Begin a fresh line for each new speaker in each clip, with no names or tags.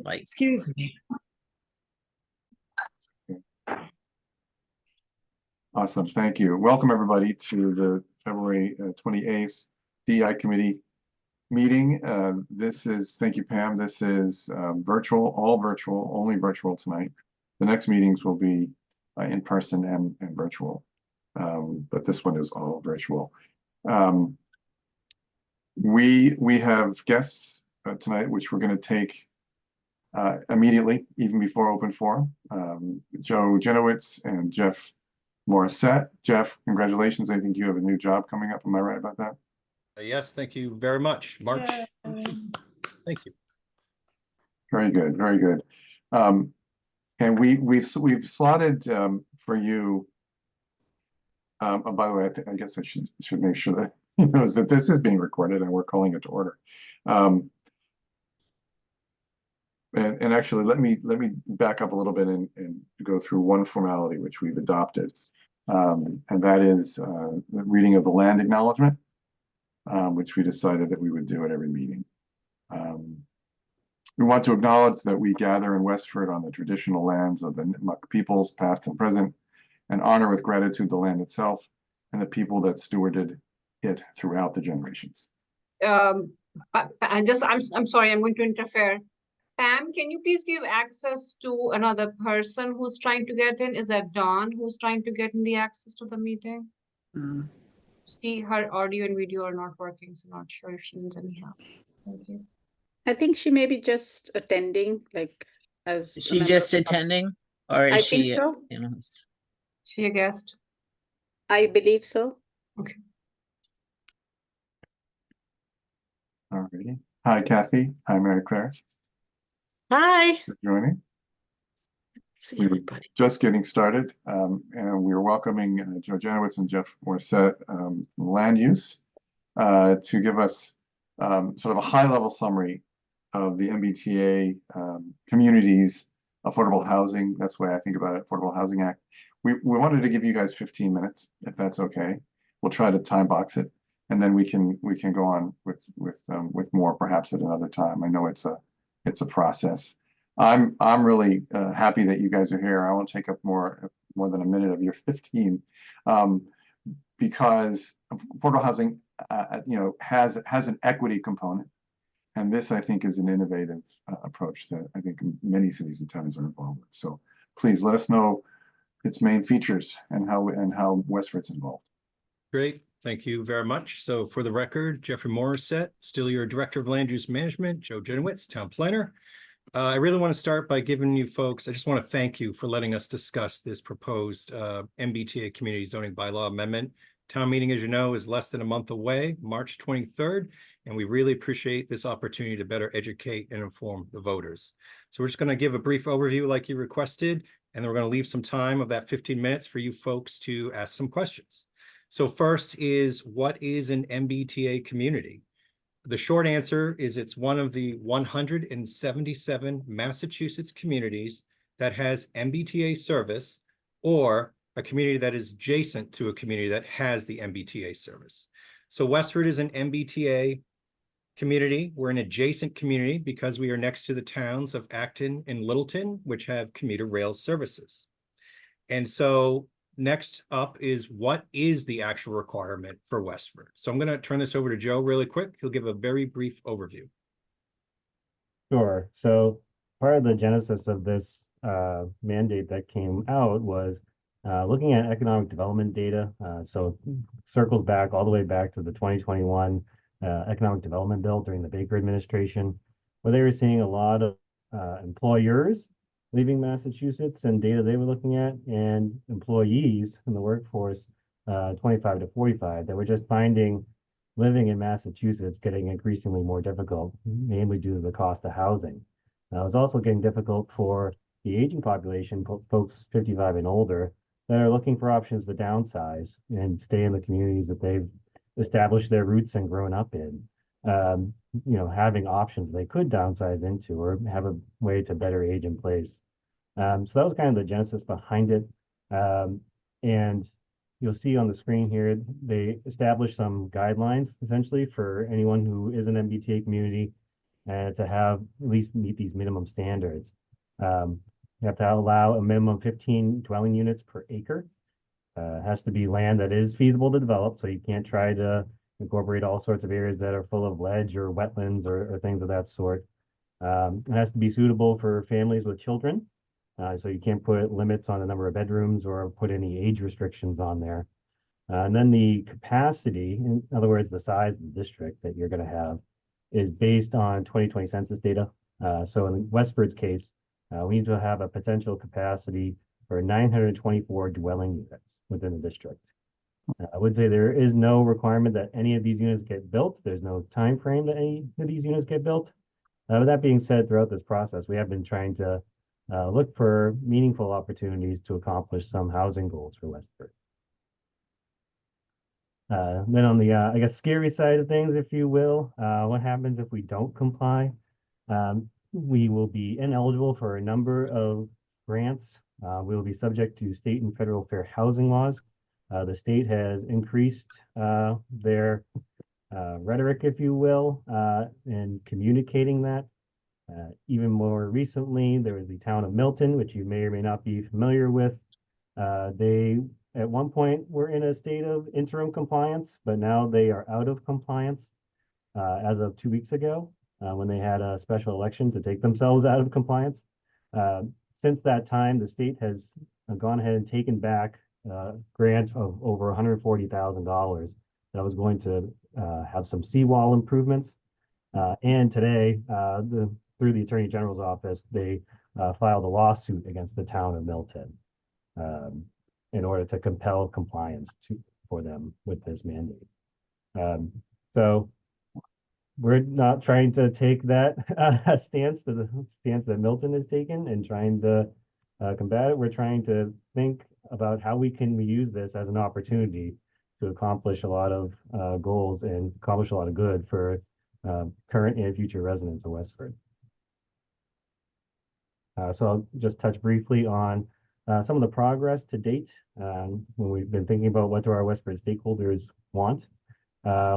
light.
Excuse me.
Awesome, thank you. Welcome everybody to the February 28th DEI committee meeting. Thank you, Pam. This is virtual, all virtual, only virtual tonight. The next meetings will be in person and virtual, but this one is all virtual. We have guests tonight, which we're going to take immediately, even before open forum. Joe Jenowitz and Jeff Morissette. Jeff, congratulations. I think you have a new job coming up. Am I right about that?
Yes, thank you very much. March. Thank you.
Very good, very good. And we've slotted for you. Oh, by the way, I guess I should make sure that he knows that this is being recorded and we're calling it to order. And actually, let me back up a little bit and go through one formality which we've adopted, and that is the reading of the land acknowledgement, which we decided that we would do at every meeting. We want to acknowledge that we gather in Westford on the traditional lands of the Nipmuc peoples, past and present, and honor with gratitude the land itself and the people that stewarded it throughout the generations.
I'm sorry, I'm going to interfere. Pam, can you please give access to another person who's trying to get in? Is that Dawn who's trying to get in the access to the meeting? Her audio and video are not working, so not sure if she needs any help. Thank you.
I think she may be just attending, like as
Is she just attending, or is she?
So.
You know,
She a guest?
I believe so.
Okay.
Alrighty. Hi, Kathy. Hi, Mary Claire.
hi.
For joining.
See everybody.
Just getting started, and we're welcoming Joe Jenowitz and Jeff Morissette, land use, to give us sort of a high-level summary of the MBTA communities, affordable housing. That's the way I think about it, Affordable Housing Act. We wanted to give you guys 15 minutes, if that's okay. We'll try to time box it, and then we can go on with more perhaps at another time. I know it's a process. I'm really happy that you guys are here. I won't take up more than a minute of your 15, because affordable housing, has an equity component, and this I think is an innovative approach that I think many cities and towns are involved with. So please let us know its main features and how Westford's involved.
Great. Thank you very much. So for the record, Jeffrey Morissette, still your Director of Land Use Management, Joe Jenowitz, Town Planner. I really want to start by giving you folks, I just want to thank you for letting us discuss this proposed MBTA Community Zoning Bylaw Amendment. Town meeting, as you know, is less than a month away, March 23rd, and we really appreciate this opportunity to better educate and inform the voters. So we're just going to give a brief overview like you requested, and then we're going to leave some time of that 15 minutes for you folks to ask some questions. So first is, what is an MBTA community? The short answer is it's one of the 177 Massachusetts communities that has MBTA service, or a community that is adjacent to a community that has the MBTA service. So Westford is an MBTA community. We're an adjacent community because we are next to the towns of Acton and Littleton, which have commuter rail services. And so next up is, what is the actual requirement for Westford? So I'm going to turn this over to Joe really quick. He'll give a very brief overview.
Sure. So part of the genesis of this mandate that came out was looking at economic development data. So it circles back all the way back to the 2021 economic development bill during the Baker administration, where they were seeing a lot of employers leaving Massachusetts and data they were looking at, and employees in the workforce 25 to 45 that were just finding living in Massachusetts getting increasingly more difficult, mainly due to the cost of housing. Now, it's also getting difficult for the aging population, folks 55 and older, that are looking for options to downsize and stay in the communities that they've established their roots and grown up in. Having options they could downsize into or have a way to better age in place. So that was kind of the genesis behind it. And you'll see on the screen here, they established some guidelines essentially for anyone who is an MBTA community. and to have at least meet these minimum standards. You have to allow a minimum of 15 dwelling units per acre. It has to be land that is feasible to develop, so you can't try to incorporate all sorts of areas that are full of ledge or wetlands or things of that sort. It has to be suitable for families with children. So you can't put limits on the number of bedrooms or put any age restrictions on there. And then the capacity, in other words, the size of the district that you're going to have, is based on 2020 census data. So in Westford's case, we need to have a potential capacity for 924 dwelling units within the district. I would say there is no requirement that any of these units get built. There's no time frame that any of these units get built. With that being said, throughout this process, we have been trying to look for meaningful opportunities to accomplish some housing goals for Westford. Then on the, I guess, scary side of things, if you will, what happens if we don't comply? We will be ineligible for a number of grants. We will be subject to state and federal fair housing laws. The state has increased their rhetoric, if you will, in communicating that. Even more recently, there was the town of Milton, which you may or may not be familiar with. They, at one point, were in a state of interim compliance, but now they are out of compliance as of 2 weeks ago, when they had a special election to take themselves out of compliance. Since that time, the state has gone ahead and taken back a grant of over $140,000 that was going to have some seawall improvements. And today, through the Attorney General's office, they filed a lawsuit against the town of Milton in order to compel compliance for them with this mandate. So we're not trying to take that stance to the stance that Milton has taken and trying to combat it. We're trying to think about how we can use this as an opportunity to accomplish a lot of goals and accomplish a lot of good for current and future residents of Westford. So I'll just touch briefly on some of the progress to date when we've been thinking about what do our Westford stakeholders want.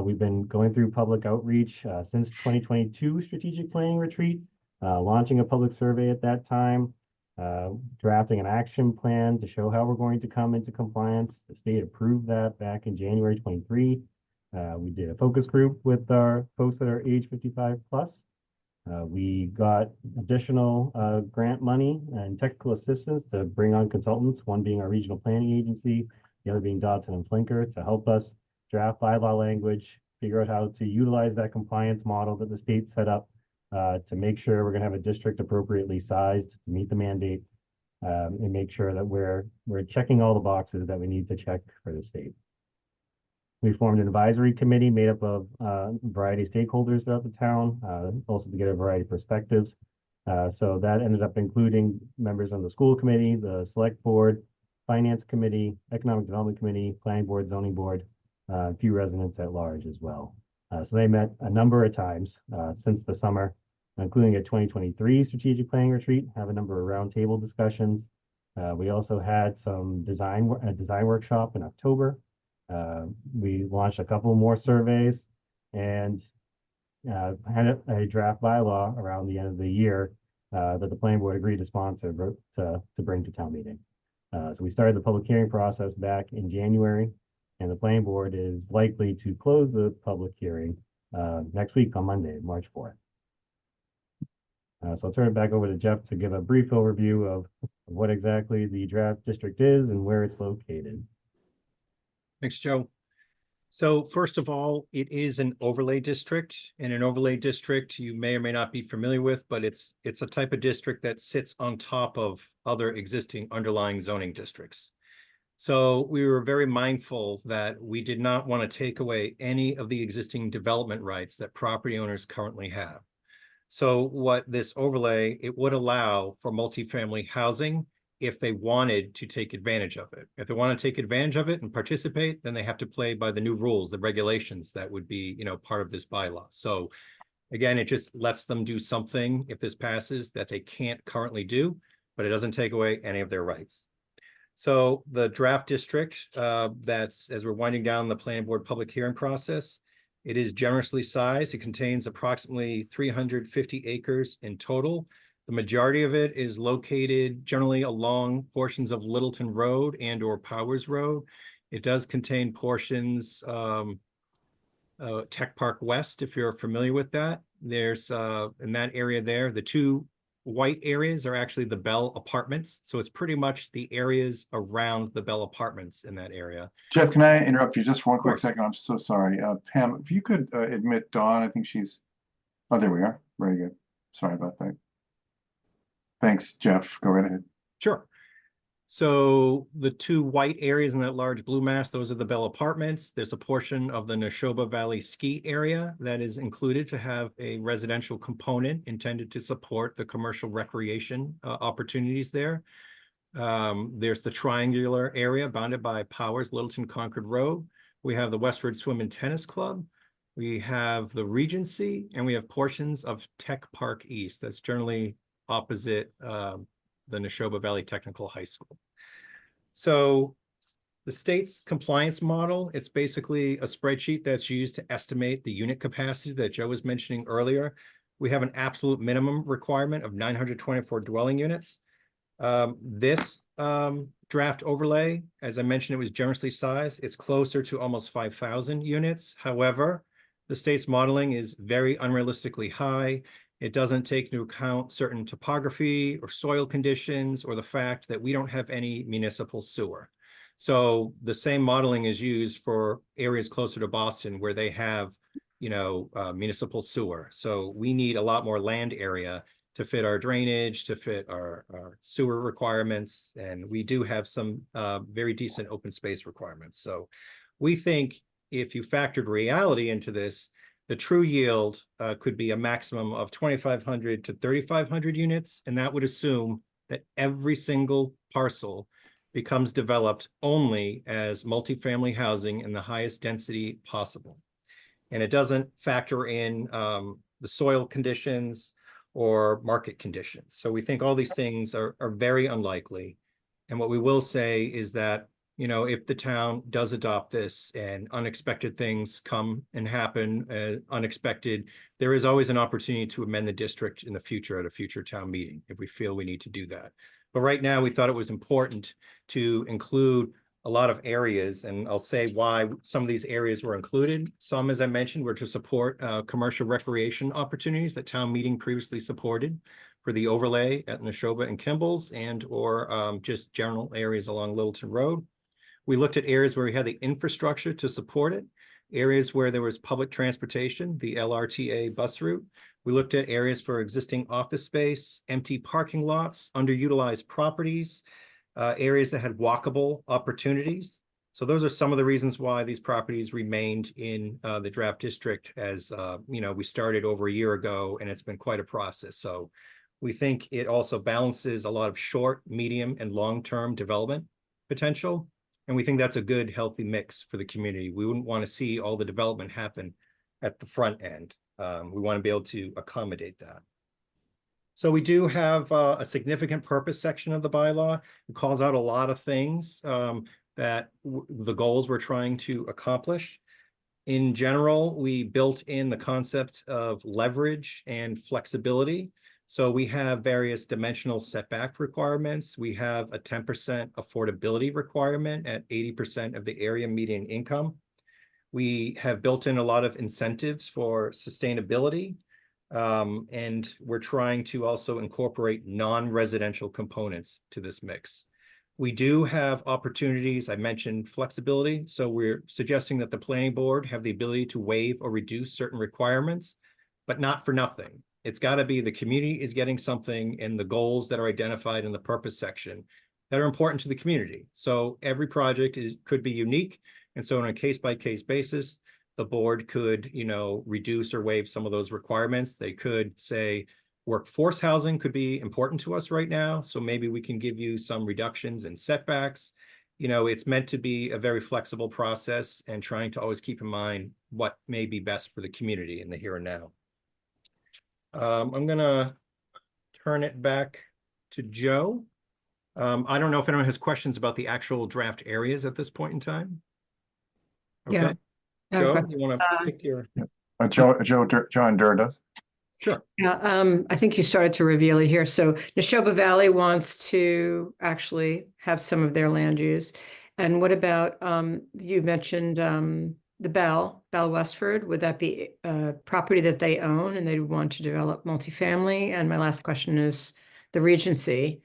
We've been going through public outreach since 2022 strategic planning retreat, launching a public survey at that time, drafting an action plan to show how we're going to come into compliance. The state approved that back in January 23. We did a focus group with our folks that are age 55 plus. We got additional grant money and technical assistance to bring on consultants, one being our regional planning agency, the other being Dodson and Flinker, to help us draft bylaw language, figure out how to utilize that compliance model that the state set up to make sure we're going to have a district appropriately sized to meet the mandate and make sure that we're checking all the boxes that we need to check for the state. We formed an advisory committee made up of a variety of stakeholders throughout the town, also to get a variety of perspectives. So that ended up including members on the school committee, the select board, finance committee, economic development committee, planning board, zoning board, a few residents at large as well. So they met a number of times since the summer, including a 2023 strategic planning retreat, have a number of roundtable discussions. We also had some design workshop in October. We launched a couple more surveys and had a draft bylaw around the end of the year that the planning board agreed to sponsor to bring to town meeting. So we started the public hearing process back in January, and the planning board is likely to close the public hearing next week on Monday, March 4th. So I'll turn it back over to Jeff to give a brief overview of what exactly the draft district is and where it's located.
Thanks, Joe. So first of all, it is an overlay district. And an overlay district you may or may not be familiar with, but it's a type of district that sits on top of other existing underlying zoning districts. So we were very mindful that we did not want to take away any of the existing development rights that property owners currently have. So what this overlay, it would allow for multifamily housing if they wanted to take advantage of it. If they want to take advantage of it and participate, then they have to play by the new rules, the regulations that would be, part of this bylaw. So again, it just lets them do something if this passes that they can't currently do, but it doesn't take away any of their rights. So the draft district, that's as we're winding down the planning board public hearing process, It is generously sized. It contains approximately 350 acres in total. The majority of it is located generally along portions of Littleton Road and or Powers Road. It does contain portions, Tech Park West, if you're familiar with that. There's in that area there, the two white areas are actually the Bell Apartments. So it's pretty much the areas around the Bell Apartments in that area.
Jeff, can I interrupt you just for one quick
course.
second? I'm so sorry. Pam, if you could admit Dawn, I think she's, oh, there we are. Very good. Sorry about that. Thanks, Jeff. Go right ahead.
Sure. So the two white areas in that large blue mass, those are the Bell Apartments. There's a portion of the Neshoba Valley ski area that is included to have a residential component intended to support the commercial recreation opportunities there. There's the triangular area bounded by Powers, Littleton, Concord Road. We have the Westford Swim and Tennis Club. We have the Regency, and we have portions of Tech Park East. That's generally opposite the Neshoba Valley Technical High School. So the state's compliance model, it's basically a spreadsheet that's used to estimate the unit capacity that Joe was mentioning earlier. We have an absolute minimum requirement of 924 dwelling units. This draft overlay, as I mentioned, it was generously sized. It's closer to almost 5,000 units. However, the state's modeling is very unrealistically high. It doesn't take into account certain topography or soil conditions or the fact that we don't have any municipal sewer. So the same modeling is used for areas closer to Boston where they have, municipal sewer. So we need a lot more land area to fit our drainage, to fit our sewer requirements. And we do have some very decent open space requirements. So we think if you factored reality into this, the true yield could be a maximum of 2,500 to 3,500 units, and that would assume that every single parcel becomes developed only as multifamily housing in the highest density possible. And it doesn't factor in the soil conditions or market conditions. So we think all these things are very unlikely. And what we will say is that if the town does adopt this and unexpected things come and happen, unexpected, there is always an opportunity to amend the district in the future at a future town meeting if we feel we need to do that. But right now, we thought it was important to include a lot of areas, and I'll say why some of these areas were included. Some, as I mentioned, were to support commercial recreation opportunities that town meeting previously supported for the overlay at Neshoba and Kimball's and or just general areas along Littleton Road. We looked at areas where we had the infrastructure to support it, areas where there was public transportation, the LRTA bus route. We looked at areas for existing office space, empty parking lots, underutilized properties, areas that had walkable opportunities. So those are some of the reasons why these properties remained in the draft district as, we started over a year ago, and it's been quite a process. So we think it also balances a lot of short, medium, and long-term development potential. And we think that's a good, healthy mix for the community. We wouldn't want to see all the development happen at the front end. We want to be able to accommodate that. So we do have a significant purpose section of the bylaw. It calls out a lot of things that the goals we're trying to accomplish. In general, we built in the concept of leverage and flexibility. So we have various dimensional setback requirements. We have a 10% affordability requirement at 80% of the area median income. We have built in a lot of incentives for sustainability. And we're trying to also incorporate non-residential components to this mix. We do have opportunities. I mentioned flexibility. So we're suggesting that the planning board have the ability to waive or reduce certain requirements, but not for nothing. It's got to be the community is getting something in the goals that are identified in the purpose section that are important to the community. So every project could be unique. And so on a case-by-case basis, the board could, reduce or waive some of those requirements. They could say workforce housing could be important to us right now. So maybe we can give you some reductions in setbacks. It's meant to be a very flexible process and trying to always keep in mind what may be best for the community in the here and now. I'm gonna turn it back to Joe. I don't know if anyone has questions about the actual draft areas at this point in time. Okay. Joe,
Okay.
you want to pick your?
John Durr does.
Sure.
Yeah, I think you started to reveal it here. So Neshoba Valley wants to actually have some of their land use. And what about, you mentioned the Bell Westford, would that be a property that they own and they want to develop multifamily? And my last question is the Regency,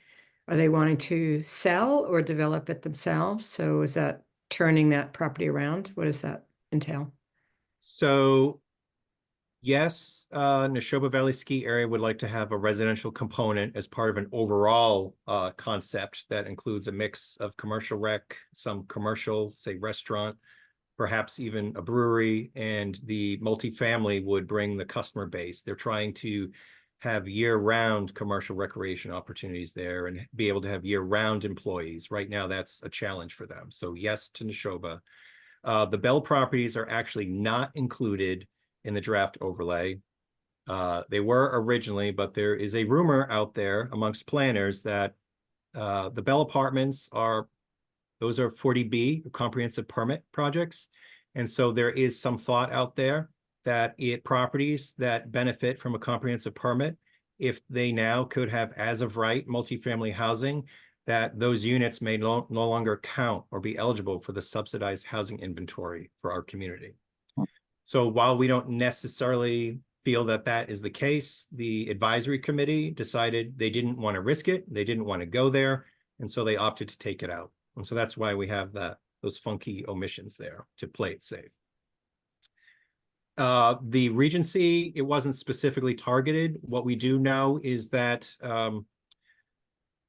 are they wanting to sell or develop it themselves? So is that turning that property around? What does that entail?
So yes, Neshoba Valley Ski Area would like to have a residential component as part of an overall concept that includes a mix of commercial rec, some commercial, say restaurant, perhaps even a brewery, and the multifamily would bring the customer base. They're trying to have year-round commercial recreation opportunities there and be able to have year-round employees. Right now, that's a challenge for them. So yes to Neshoba. The Bell properties are actually not included in the draft overlay. They were originally, but there is a rumor out there amongst planners that the Bell apartments those are 40B, comprehensive permit projects. And so there is some thought out there that properties that benefit from a comprehensive permit, if they now could have as of right multifamily housing, that those units may no longer count or be eligible for the subsidized housing inventory for our community. So while we don't necessarily feel that that is the case, the advisory committee decided they didn't want to risk it. They didn't want to go there. And so they opted to take it out. And so that's why we have those funky omissions there to play it safe. The Regency, it wasn't specifically targeted. What we do know is that,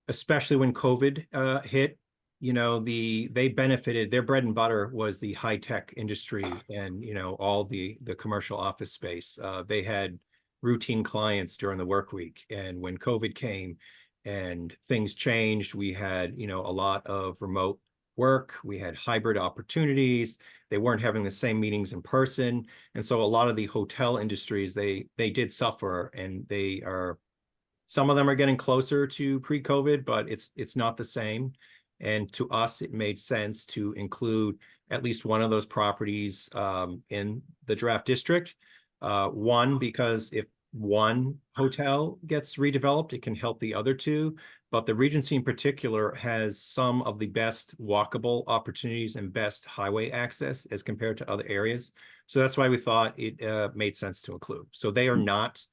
especially when COVID hit, you know, they benefited. Their bread and butter was the high tech industry and, you know, all the commercial office space. They had routine clients during the work week. And when COVID came and things changed, we had, you know, a lot of remote work. We had hybrid opportunities. They weren't having the same meetings in person. And so a lot of the hotel industries, they did suffer, and some of them are getting closer to pre-COVID, but it's not the same. And to us, it made sense to include at least one of those properties in the draft district. One, because if one hotel gets redeveloped, it can help the other two. But the Regency in particular has some of the best walkable opportunities and best highway access as compared to other areas. So that's why we thought it made sense to include. So they are not,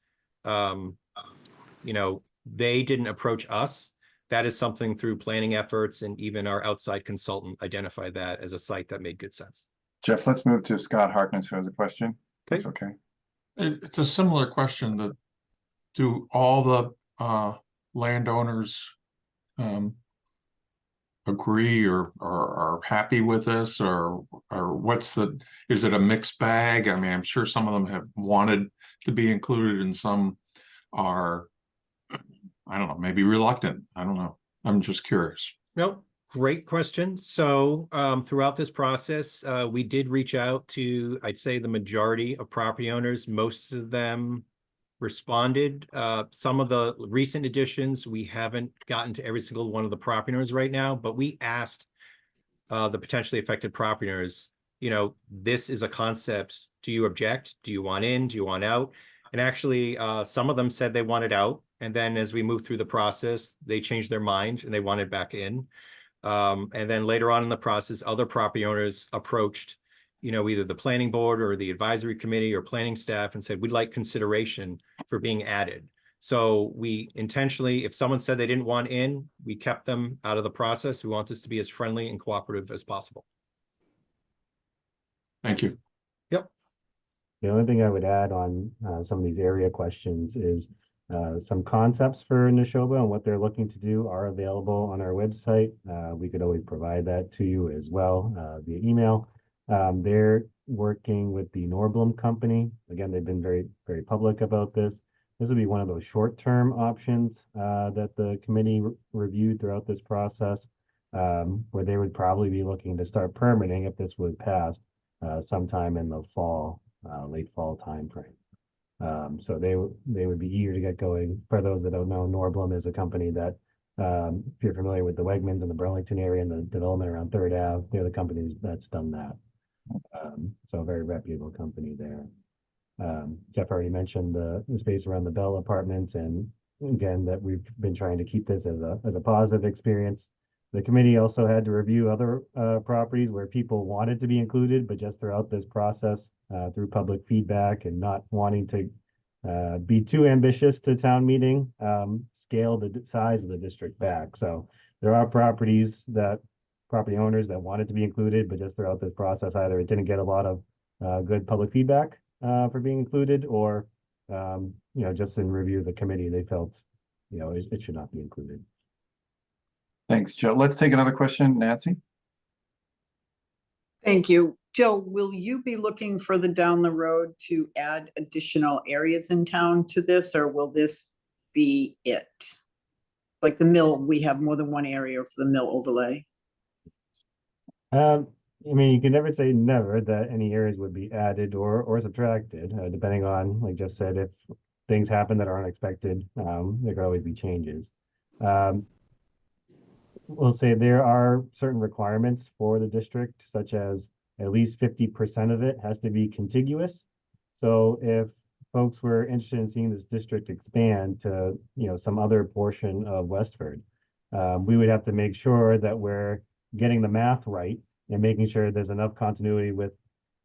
you know, they didn't approach us. That is something through planning efforts, and even our outside consultant identified that as a site that made good sense.
Jeff, let's move to Scott Harkness, who has a question. That's okay.
It's a similar question. That do all the landowners agree or are happy with this, or is it a mixed bag? I mean, I'm sure some of them have wanted to be included and some are, I don't know, maybe reluctant. I don't know. I'm just curious.
No, great question. So throughout this process, we did reach out to, I'd say, the majority of property owners. Most of them responded. Some of the recent additions, we haven't gotten to every single one of the property owners right now, but we asked the potentially affected property owners, you know, this is a concept. Do you object? Do you want in? Do you want out? And actually, some of them said they wanted out. And then as we moved through the process, they changed their mind and they wanted back in. And then later on in the process, other property owners approached, you know, either the planning board or the advisory committee or planning staff and said, we'd like consideration for being added. So we intentionally, if someone said they didn't want in, we kept them out of the process. We want this to be as friendly and cooperative as possible.
Thank you.
Yep.
The only thing I would add on some of these area questions is some concepts for Neshoba and what they're looking to do are available on our website. We could always provide that to you as well via email. They're working with the Norblum company. Again, they've been very, very public about this. This would be one of those short-term options that the committee reviewed throughout this process, where they would probably be looking to start permitting if this was passed sometime in the fall, late fall timeframe. So they would be eager to get going. For those that don't know, Norblum is a company that, if you're familiar with the Wegmans in the Burlington area and the development around 3rd Ave, they're the companies that's done that. So a very reputable company there. Jeff already mentioned the space around the Bell Apartments, and again, that we've been trying to keep this as a positive experience. The committee also had to review other properties where people wanted to be included, but just throughout this process, through public feedback and not wanting to be too ambitious to town meeting, scale the size of the district back. So there are property owners that wanted to be included, but just throughout this process, either it didn't get a lot of good public feedback for being included, or just in review of the committee, they felt it should not be included.
Thanks, Joe. Let's take another question, Nancy.
Thank you. Joe, will you be looking further down the road to add additional areas in town to this, or will this be it? Like the mill, we have more than one area for the mill overlay.
I mean, you can never say never that any areas would be added or subtracted, depending on, like Jeff said, if things happen that are unexpected, there could always be changes. We'll say there are certain requirements for the district, such as at least 50% of it has to be contiguous. So if folks were interested in seeing this district expand to, some other portion of Westford, we would have to make sure that we're getting the math right and making sure there's enough continuity with,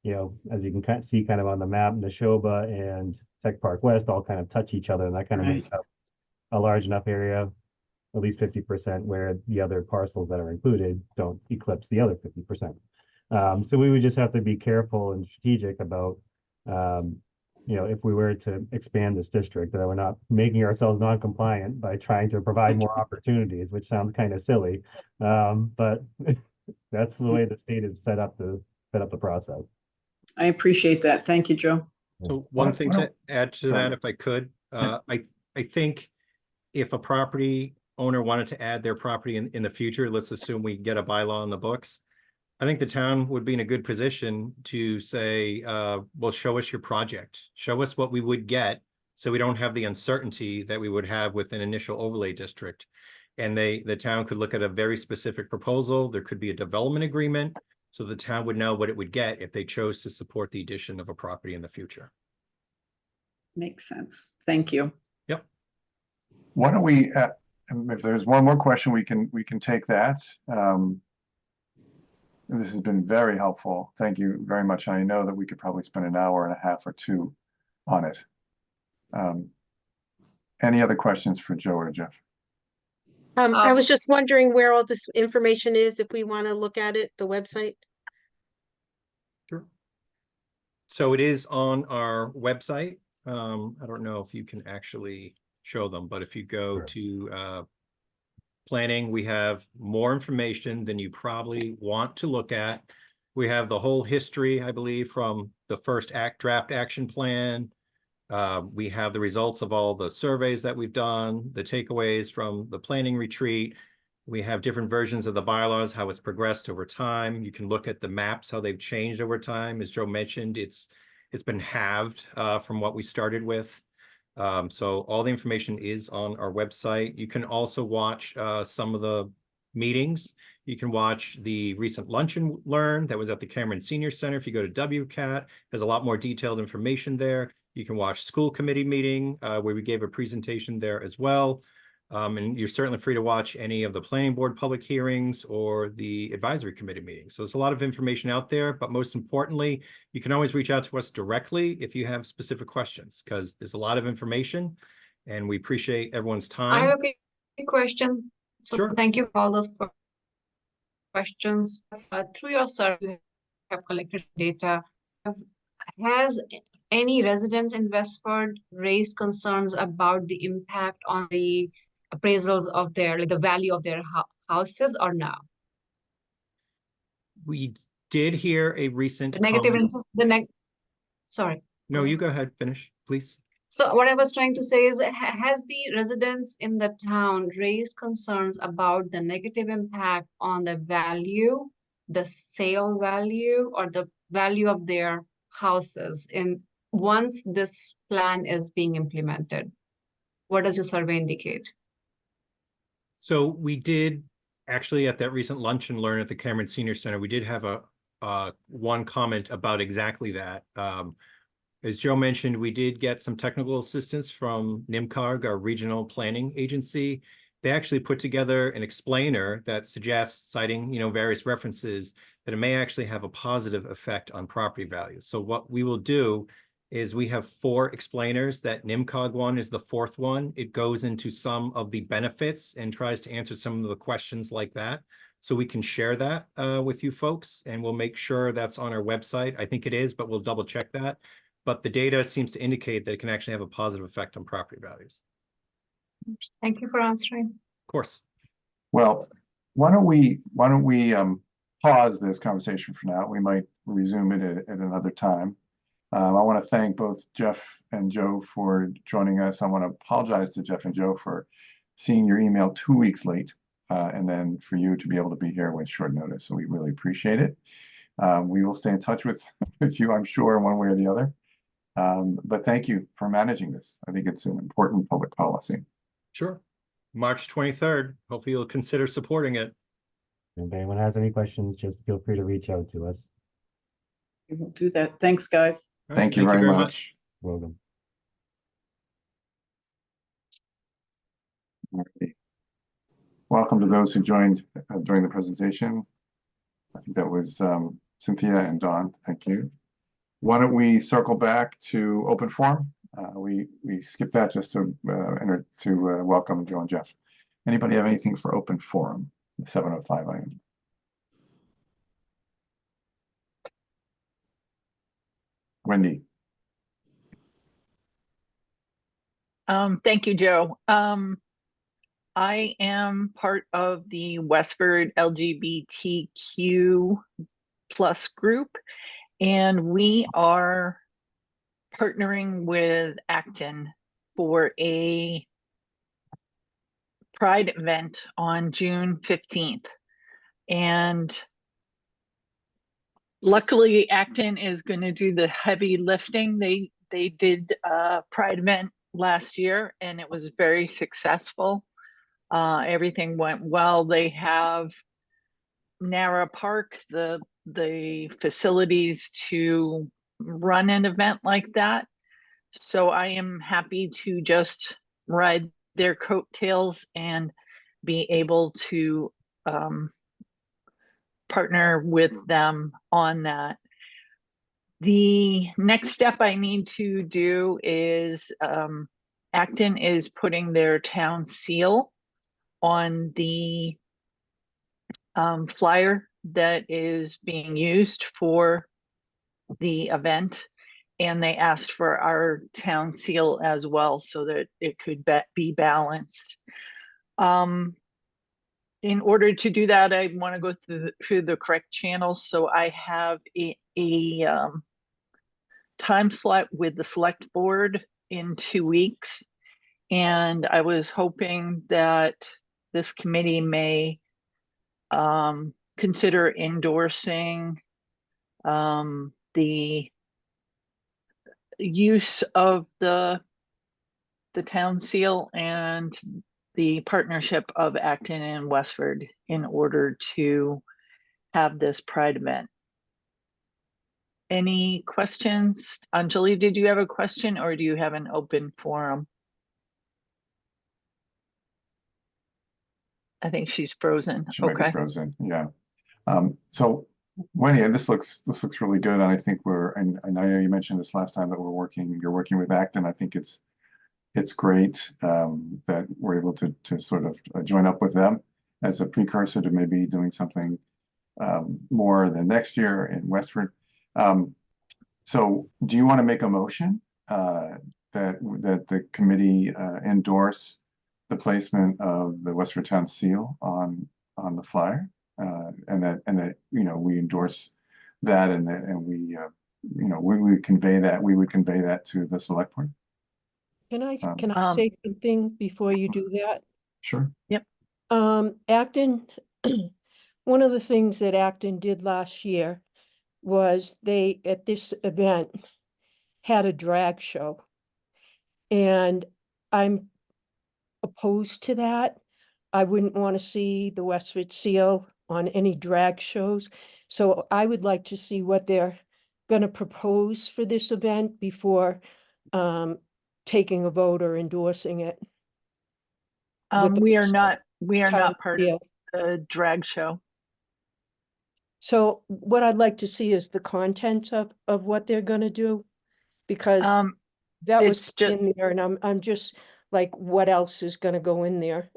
as you can see kind of on the map, Neshoba and Tech Park West all kind of touch each other, and that kind of makes up a large enough area, at least 50%, where the other parcels that are included don't eclipse the other 50%. So we would just have to be careful and strategic about, if we were to expand this district, that we're not making ourselves non-compliant by trying to provide more opportunities, which sounds kind of silly, but that's the way the state is set up the process.
I appreciate that. Thank you, Joe.
So one thing to add to that, if I could, I think if a property owner wanted to add their property in the future, let's assume we get a bylaw in the books, I think the town would be in a good position to say, well, show us your project, show us what we would get, so we don't have the uncertainty that we would have with an initial overlay district. And the town could look at a very specific proposal. There could be a development agreement, so the town would know what it would get if they chose to support the addition of a property in the future.
Makes sense. Thank you.
Yep.
Why don't we, if there's one more question, we can take that. This has been very helpful. Thank you very much. I know that we could probably spend an hour and a half or two on it. Any other questions for Joe or Jeff?
I was just wondering where all this information is, if we want to look at it, the website.
Sure. So it is on our website. I don't know if you can actually show them, but if you go to planning, we have more information than you probably want to look at. We have the whole history, I believe, from the first draft action plan. We have the results of all the surveys that we've done, the takeaways from the planning retreat. We have different versions of the bylaws, how it's progressed over time. You can look at the maps, how they've changed over time. As Joe mentioned, it's been halved from what we started with. So all the information is on our website. You can also watch some of the meetings. You can watch the recent Lunch and Learn that was at the Cameron Senior Center. If you go to WCAT, there's a lot more detailed information there. You can watch school committee meeting where we gave a presentation there as well. And you're certainly free to watch any of the planning board public hearings or the advisory committee meetings. So there's a lot of information out there, but most importantly, you can always reach out to us directly if you have specific questions, because there's a lot of information and we appreciate everyone's time.
I have a quick question. So
Sure.
Thank you for all those questions. Through your survey, you have collected data. Has any residents in Westford raised concerns about the impact on the appraisals of their, the value of their houses, or no?
We did hear a recent
The negative,
comment.
Sorry.
No, you go ahead, finish, please.
So what I was trying to say is, has the residents in the town raised concerns about the negative impact on the value, the sale value, or the value of their houses once this plan is being implemented? What does your survey indicate?
So we did actually at that recent Lunch and Learn at the Cameron Senior Center, we did have a one comment about exactly that. As Joe mentioned, we did get some technical assistance from NIMCOG, our regional planning agency. They actually put together an explainer that suggests, citing, various references, that it may actually have a positive effect on property values. So what we will do is we have 4 explainers. That NIMCOG one is the 4th one. It goes into some of the benefits and tries to answer some of the questions like that. So we can share that with you folks, and we'll make sure that's on our website. I think it is, but we'll double check that. But the data seems to indicate that it can actually have a positive effect on property values.
Thank you for answering.
Of course.
Well, why don't we pause this conversation for now? We might resume it at another time. I want to thank both Jeff and Joe for joining us. I want to apologize to Jeff and Joe for seeing your email 2 weeks late, and then for you to be able to be here with short notice. So we really appreciate it. We will stay in touch with you, I'm sure, one way or the other. But thank you for managing this. I think it's an important public policy.
Sure. March 23rd. Hopefully you'll consider supporting it.
If anyone has any questions, just feel free to reach out to us.
We will do that. Thanks, guys.
All right,
Thank you very much.
Welcome.
Alrighty. Welcome to those who joined during the presentation. I think that was Cynthia and Dawn. Thank you. Why don't we circle back to open forum? We skipped that just to welcome Joe and Jeff. Anybody have anything for open forum? The 7:05 item. Wendy.
Thank you, Joe. I am part of the Westford LGBTQ plus group, and we are partnering with Acton for a Pride event on June 15th. And luckily, Acton is going to do the heavy lifting. They did a Pride event last year, and it was very successful. Everything went well. They have Nara Park, the facilities to run an event like that. So I am happy to just ride their coattails and be able to partner with them on that. The next step I need to do is Acton is putting their town seal on the flyer that is being used for the event, and they asked for our town seal as well so that it could be balanced. In order to do that, I want to go through the correct channels. So I have a time slot with the select board in 2 weeks, and I was hoping that this committee may consider endorsing the use of the town seal and the partnership of Acton and Westford in order to have this Pride event. Any questions? Anjali, did you have a question, or do you have an open forum? I think she's frozen.
She might be frozen. Yeah. So Wendy, this looks really good, and I think and I know you mentioned this last time that you're working with Acton. I think it's great that we're able to sort of join up with them as a precursor to maybe doing something more the next year in Westford. So do you want to make a motion that the committee endorse the placement of the Westford Town seal on the flyer, and that we endorse that, and we would convey that to the select board?
Can I say something before you do that?
Sure.
Yep.
Acton, one of the things that Acton did last year was they, at this event, had a drag show. And I'm opposed to that. I wouldn't want to see the Westford seal on any drag shows. So I would like to see what they're going to propose for this event before taking a vote or endorsing it. with the
We are
rest of
not
town
part of
deal.
the drag show.
So what I'd like to see is the content of what they're going to do, because that was
it's just-
in there, and I'm just like, what else is going to go in there?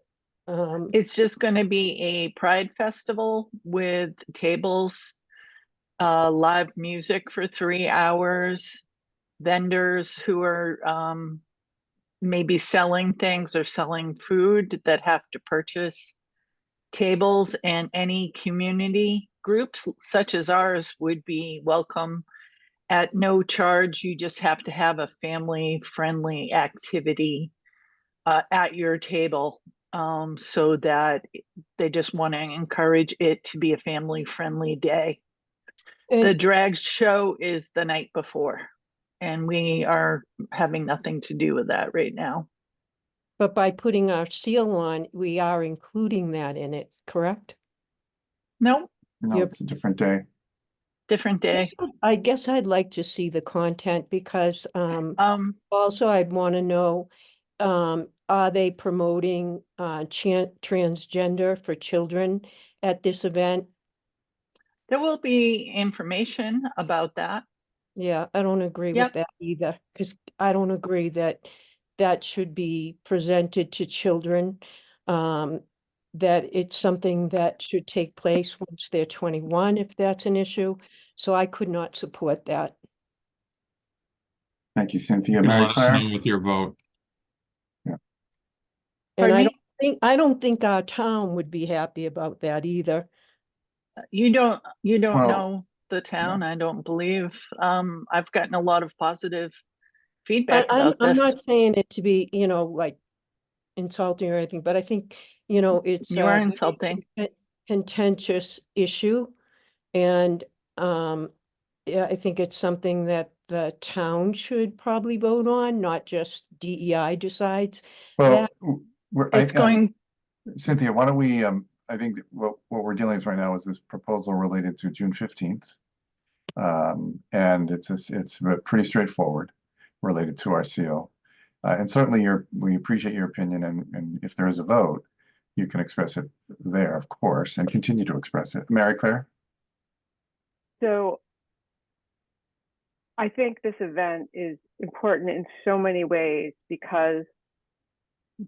It's just going to be a Pride festival with tables, live music for 3 hours, vendors who are maybe selling things or selling food that have to purchase tables, and any community groups such as ours would be welcome at no charge. You just have to have a family-friendly activity at your table, so that they just want to encourage it to be a family-friendly day. The
And,
drag show is the night before, and we are having nothing to do with that right now.
but by putting our seal on, we are including that in it, correct?
No,
No,
Yep.
it's a different day.
different day.
I guess I'd like to see the content, because also I'd want to know, are they promoting transgender for children at this event?
There will be information about that.
Yeah, I don't agree with
Yep.
that either, because I don't agree that that should be presented to children. That it's something that should take place once they're 21, if that's an issue. So I could not support that.
Thank you, Cynthia.
You can
Mary
let us
Claire?
know with your vote.
And
Pardon me?
I don't think our town would be happy about that either.
You don't
Well,
know the town, I don't believe. I've gotten a lot of positive feedback about
I'm
this.
not saying it to be, like insulting or anything, but I think, it's
You are
a very
insulting.
contentious issue. And yeah, I think it's something that the town should probably vote on, not just DEI decides
well,
that.
It's going,
Cynthia, why don't we, I think that what we're dealing with right now is this proposal related to June 15th. And it's pretty straightforward, related to our seal. And certainly we appreciate your opinion, and if there is a vote, you can express it there, of course, and continue to express it. Mary Claire?
So I think this event is important in so many ways, because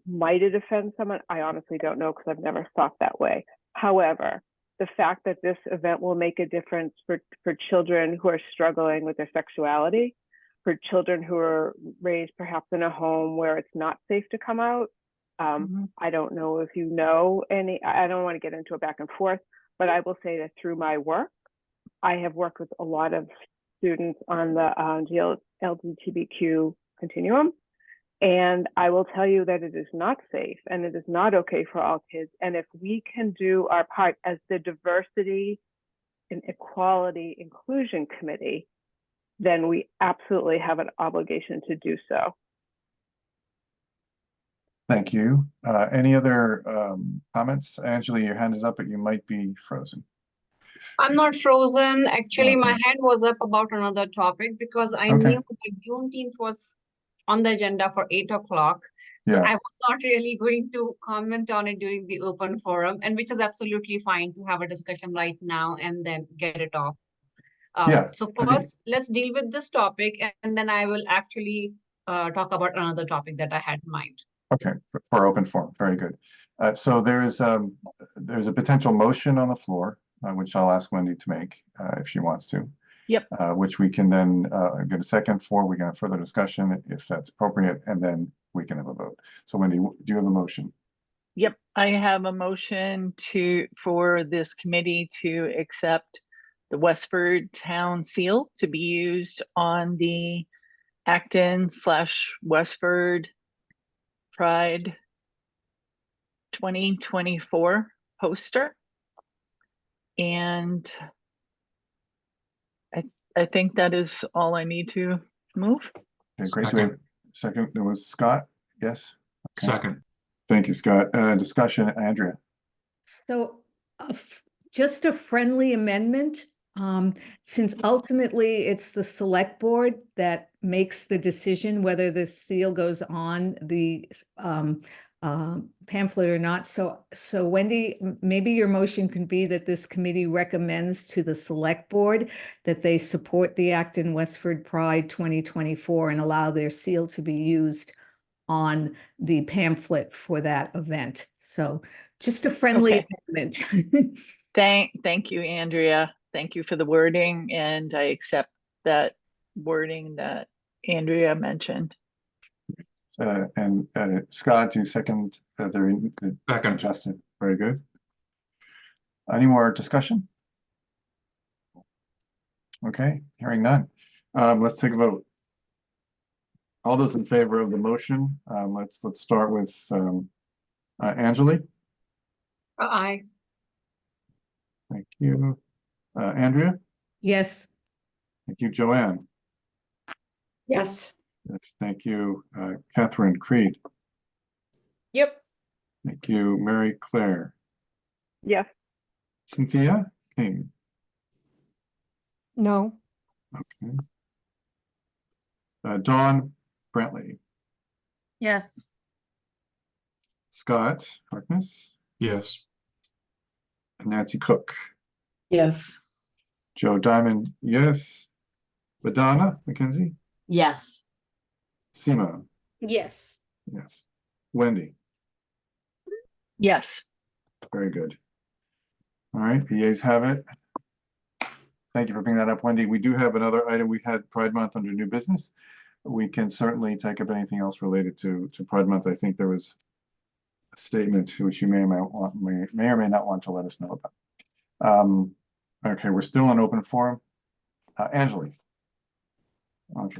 might it offend someone? I honestly don't know, because I've never thought that way. However, the fact that this event will make a difference for children who are struggling with their sexuality, for children who are raised perhaps in a home where it's not safe to come out. I don't know if you know any, I don't want to get into a back and forth, but I will say that through my work, I have worked with a lot of students on the LGBTQ continuum. And I will tell you that it is not safe, and it is not okay for all kids. And if we can do our part as the Diversity and Equality Inclusion Committee, then we absolutely have an obligation to do so.
Thank you. Any other comments? Angela, your hand is up, but you might be frozen.
I'm not frozen. Actually, my
Okay.
hand was up about another topic, because I
Okay.
knew that Juneteenth was on the agenda for 8 o'clock. So
Yeah.
I was not really going to comment on it during the open forum, and which is absolutely fine to have a discussion right now and then get it off.
Yeah,
So
I think-
first, let's deal with this topic, and then I will actually talk about another topic that I had in mind.
Okay, for open forum, very good. So there's a potential motion on the floor, which I'll ask Wendy to make if she wants to.
Yep.
Which we can then get a second for. We can have further discussion if that's appropriate, and then we can have a vote. So Wendy, do you have a motion?
Yep, I have a motion for this committee to accept the Westford Town Seal to be used on the Acton/Westford Pride 2024 poster. And I think that is all I need to move.
Okay, great. Do we have second? There was Scott. Yes. Okay.
Second.
Thank you, Scott. Discussion, Andrea.
So
just a friendly amendment. Since ultimately it's the select board that makes the decision whether the seal goes on the pamphlet or not. So Wendy, maybe your motion can be that this committee recommends to the select board that they support the Acton Westford Pride 2024 and allow their seal to be used on the pamphlet for that event. So just a friendly
Okay.
amendment.
Thank you, Andrea. Thank you for the wording, and I accept that wording that Andrea mentioned.
And Scott, do you second the
Second.
adjusted? Very good. Any more discussion? Okay, hearing none. Let's take a vote. All those in favor of the motion, let's start with Anjali.
Aye.
Thank you. Andrea.
Yes.
Thank you, Joanne.
Yes.
Yes, thank you, Catherine Creed.
Yep.
Thank you, Mary Claire.
Yes.
Cynthia King.
No.
Okay. Dawn Brantley.
Yes.
Scott Harkness.
Yes.
And Nancy Cook.
Yes.
Joe Diamond, yes. Madonna McKenzie.
Yes.
Seema,
Yes.
yes. Wendy,
Yes.
very good. All right, the yeas have it. Thank you for bringing that up, Wendy. We do have another item. We had Pride Month under new business. We can certainly take up anything else related to Pride Month. I think there was a statement which you may or may not want to let us know about. Okay, we're still on open forum. Anjali.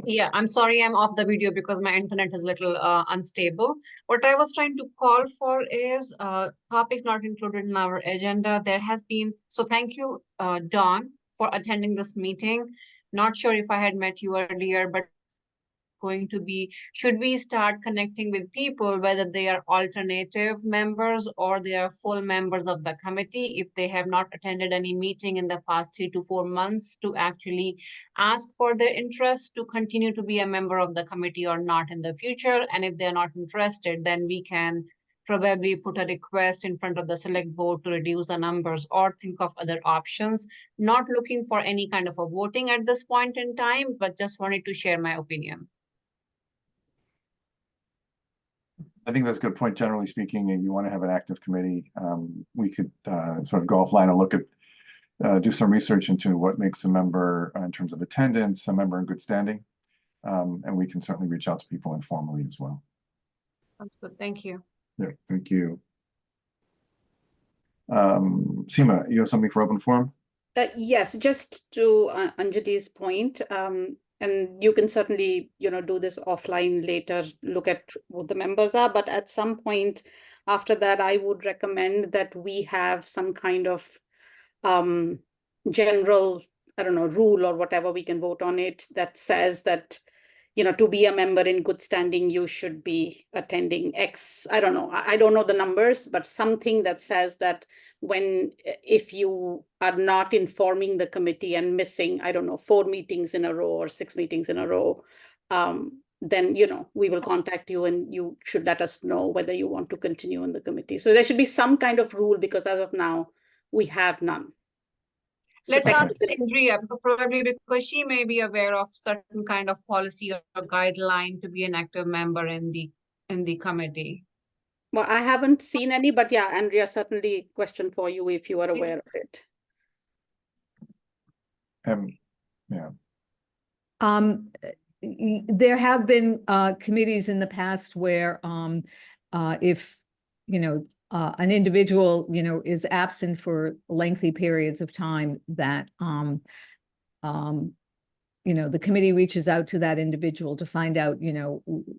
Yeah, I'm sorry I'm off the video because my internet is a little unstable. What I was trying to call for is a topic not included in our agenda. There has been, so thank you, Dawn, for attending this meeting. Not sure if I had met you earlier, but going to be, should we start connecting with people, whether they are alternative members or they are full members of the committee, if they have not attended any meeting in the past 3 to 4 months, to actually ask for their interest to continue to be a member of the committee or not in the future. And if they're not interested, then we can probably put a request in front of the select board to reduce the numbers or think of other options. Not looking for any kind of a voting at this point in time, but just wanted to share my opinion.
I think that's a good point, generally speaking, and you want to have an active committee. We could sort of go offline and look at, do some research into what makes a member in terms of attendance, a member in good standing. And we can certainly reach out to people informally as well.
That's good, thank you.
Yeah, thank you. Seema, you have something for open forum?
Yes, just to Anjali's point, and you can certainly, do this offline later, look at what the members are, but at some point after that, I would recommend that we have some kind of general, I don't know, rule or whatever, we can vote on it, that says that, to be a member in good standing, you should be attending X. I don't know. I don't know the numbers, but something that says that if you are not informing the committee and missing, I don't know, 4 meetings in a row or 6 meetings in a row, then, we will contact you and you should let us know whether you want to continue in the committee. So there should be some kind of rule, because as of now, we have none.
Let's ask Andrea, probably because she may be aware of certain kind of policy or guideline to be an active member in the committee.
Well, I haven't seen any, but yeah, Andrea, certainly question for you if you are
Please.
aware of it.
Yeah.
There have been committees in the past where if an individual is absent for lengthy periods of time, that the committee reaches out to that individual to find out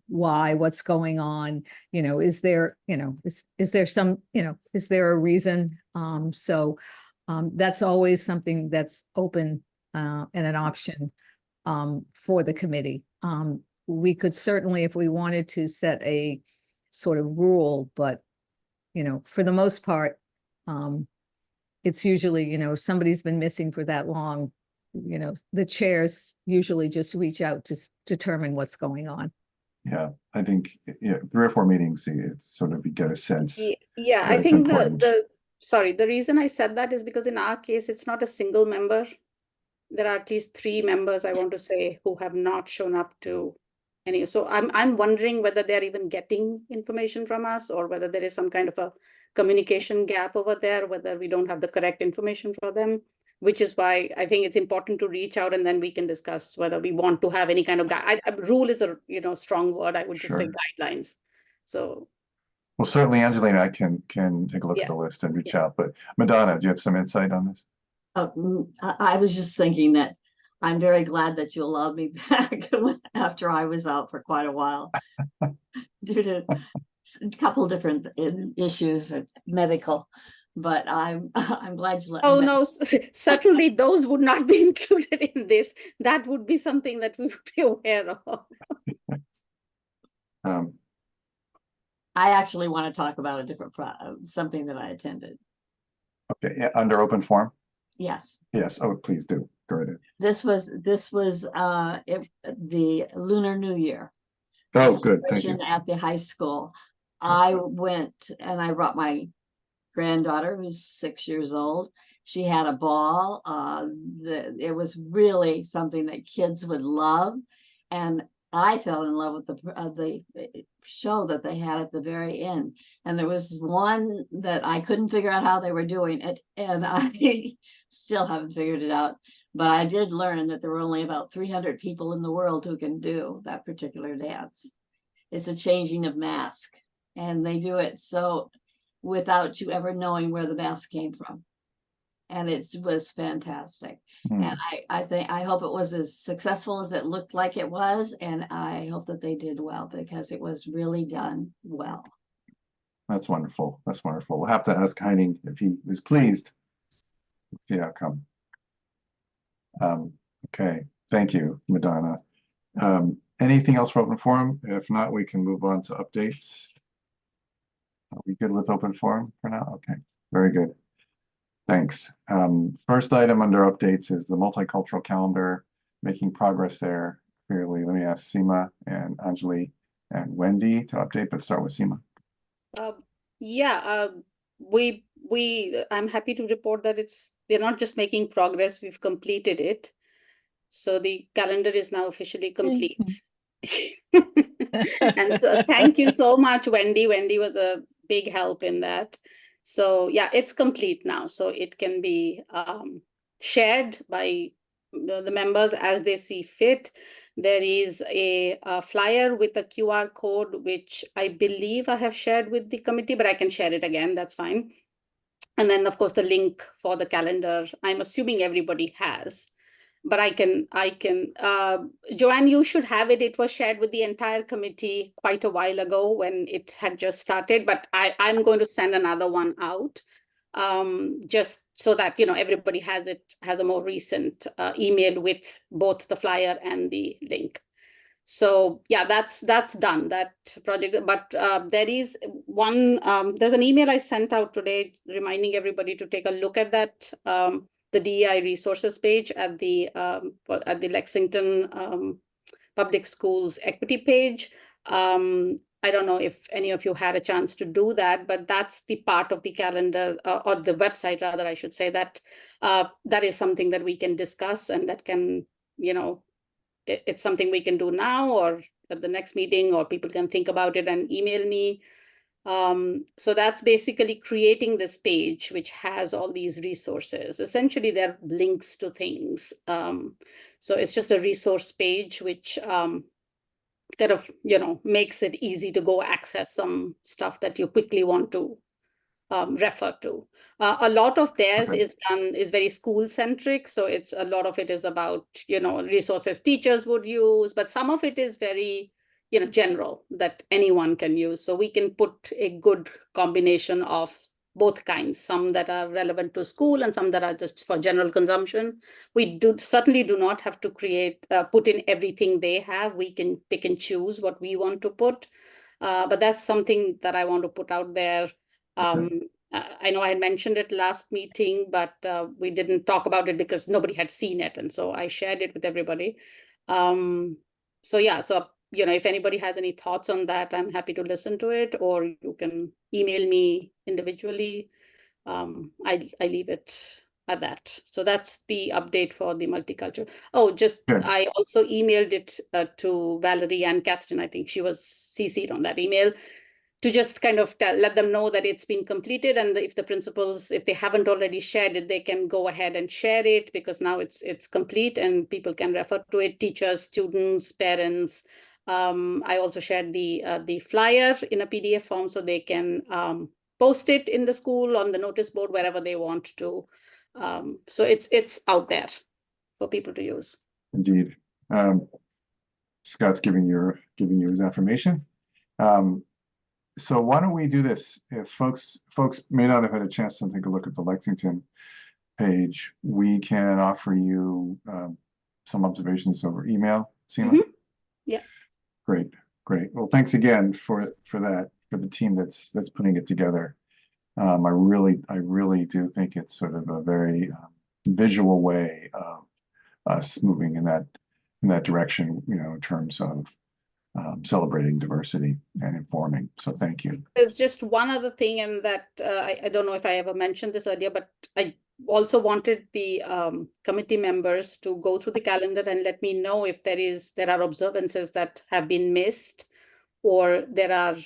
why, what's going on, is there is there some is there a reason, so that's always something that's open and an option for the committee. We could certainly, if we wanted to, set a sort of rule, but for the most part, it's usually, you know, if somebody's been missing for that long, you know, the chairs usually just reach out to determine what's going on.
Yeah, I think, yeah, 3 or 4 meetings, so you sort of get a sense.
Yeah,
that
I
it's
think
important.
the reason I said that is because in our case, it's not a single member. There are at least 3 members, I want to say, who have not shown up to any. So I'm wondering whether they're even getting information from us, or whether there is some kind of a communication gap over there, whether we don't have the correct information for them, which is why I think it's important to reach out, and then we can discuss whether we want to have any kind of rule is a, you know, strong word. I would just say
Sure.
guidelines. So
Well, certainly Angelina, I can take a look at
Yeah.
the list and reach out, but Madonna, do you have some insight on this?
I was just thinking that I'm very glad that you allowed me back after I was out for quite a while due to a couple different issues, medical. But I'm glad you let me
oh
back.
no, certainly those would not be included in this. That would be something that we would be aware of.
I actually want to talk about a different something that I attended.
Okay, yeah, under open forum?
Yes.
Yes, oh, please do, go ahead.
This was the Lunar New Year.
Oh, good, thank you.
At the high school. I went and I brought my granddaughter, who's 6 years old. She had a ball. It was really something that kids would love. And I fell in love with the show that they had at the very end. And there was one that I couldn't figure out how they were doing it. And I still haven't figured it out. But I did learn that there were only about 300 people in the world who can do that particular dance. It's a changing of mask. And they do it so without you ever knowing where the mask came from. And it was fantastic. And I hope it was as successful as it looked like it was. And I hope that they did well, because it was really done well.
That's wonderful. That's wonderful. We'll have to ask Heining if he is pleased with the outcome. Okay, thank you, Madonna. Anything else for open forum? If not, we can move on to updates. Are we good with open forum for now? Okay, very good. Thanks. First item under updates is the multicultural calendar, making progress there. Clearly, let me ask Seema and Anjali and Wendy to update, but start with Seema.
I'm happy to report that we're not just making progress, we've completed it. So the calendar is now officially complete. And so thank you so much, Wendy. Wendy was a big help in that. So yeah, it's complete now. So it can be shared by the members as they see fit. There is a flyer with a QR code, which I believe I have shared with the committee, but I can share it again. That's fine. And then, of course, the link for the calendar, I'm assuming everybody has. But I can, Joanne, you should have it. It was shared with the entire committee quite a while ago when it had just started, but I'm going to send another one out just so that, you know, everybody has a more recent email with both the flyer and the link. So yeah, that's done, that project. But there is one, there's an email I sent out today reminding everybody to take a look at that, the DEI resources page at the Lexington Public Schools equity page. I don't know if any of you had a chance to do that, but that's the part of the calendar or the website, rather, I should say, that that is something that we can discuss, and that can, you know, it's something we can do now or at the next meeting, or people can think about it and email me. So that's basically creating this page, which has all these resources. Essentially, they're links to things. So it's just a resource page, which kind of, you know, makes it easy to go access some stuff that you quickly want to refer to. A lot of theirs is very school centric. So it's a lot of it is about, you know, resources teachers would use, but some of it is very, you know, general that anyone can use. So we can put a good combination of both kinds, some that are relevant to school and some that are just for general consumption. We certainly do not have to put in everything they have. We can pick and choose what we want to put. But that's something that I want to put out there. I know I had mentioned it last meeting, but we didn't talk about it because nobody had seen it. And so I shared it with everybody. So yeah, so, if anybody has any thoughts on that, I'm happy to listen to it, or you can email me individually. I leave it at that. So that's the update for the multicultural. Oh,
Good.
I also emailed it to Valerie and Catherine. I think she was CC'd on that email, to just kind of let them know that it's been completed, and if the principals, if they haven't already shared it, they can go ahead and share it, because now it's complete and people can refer to it, teachers, students, parents. I also shared the flyer in a PDF form, so they can post it in the school, on the notice board, wherever they want to. So it's out there for people to use.
Indeed. Scott's giving you his information. So why don't we do this? If folks may not have had a chance to take a look at the Lexington page, we can offer you some observations over email, Seema.
Mm-hmm. Yeah.
Great. Well, thanks again for the team that's putting it together. I really do think it's sort of a very visual way of us moving in that direction, in terms of celebrating diversity and informing. So thank you.
There's just one other thing, and that I don't know if I ever mentioned this earlier, but I also wanted the committee members to go through the calendar and let me know if there are observances that have been missed, or there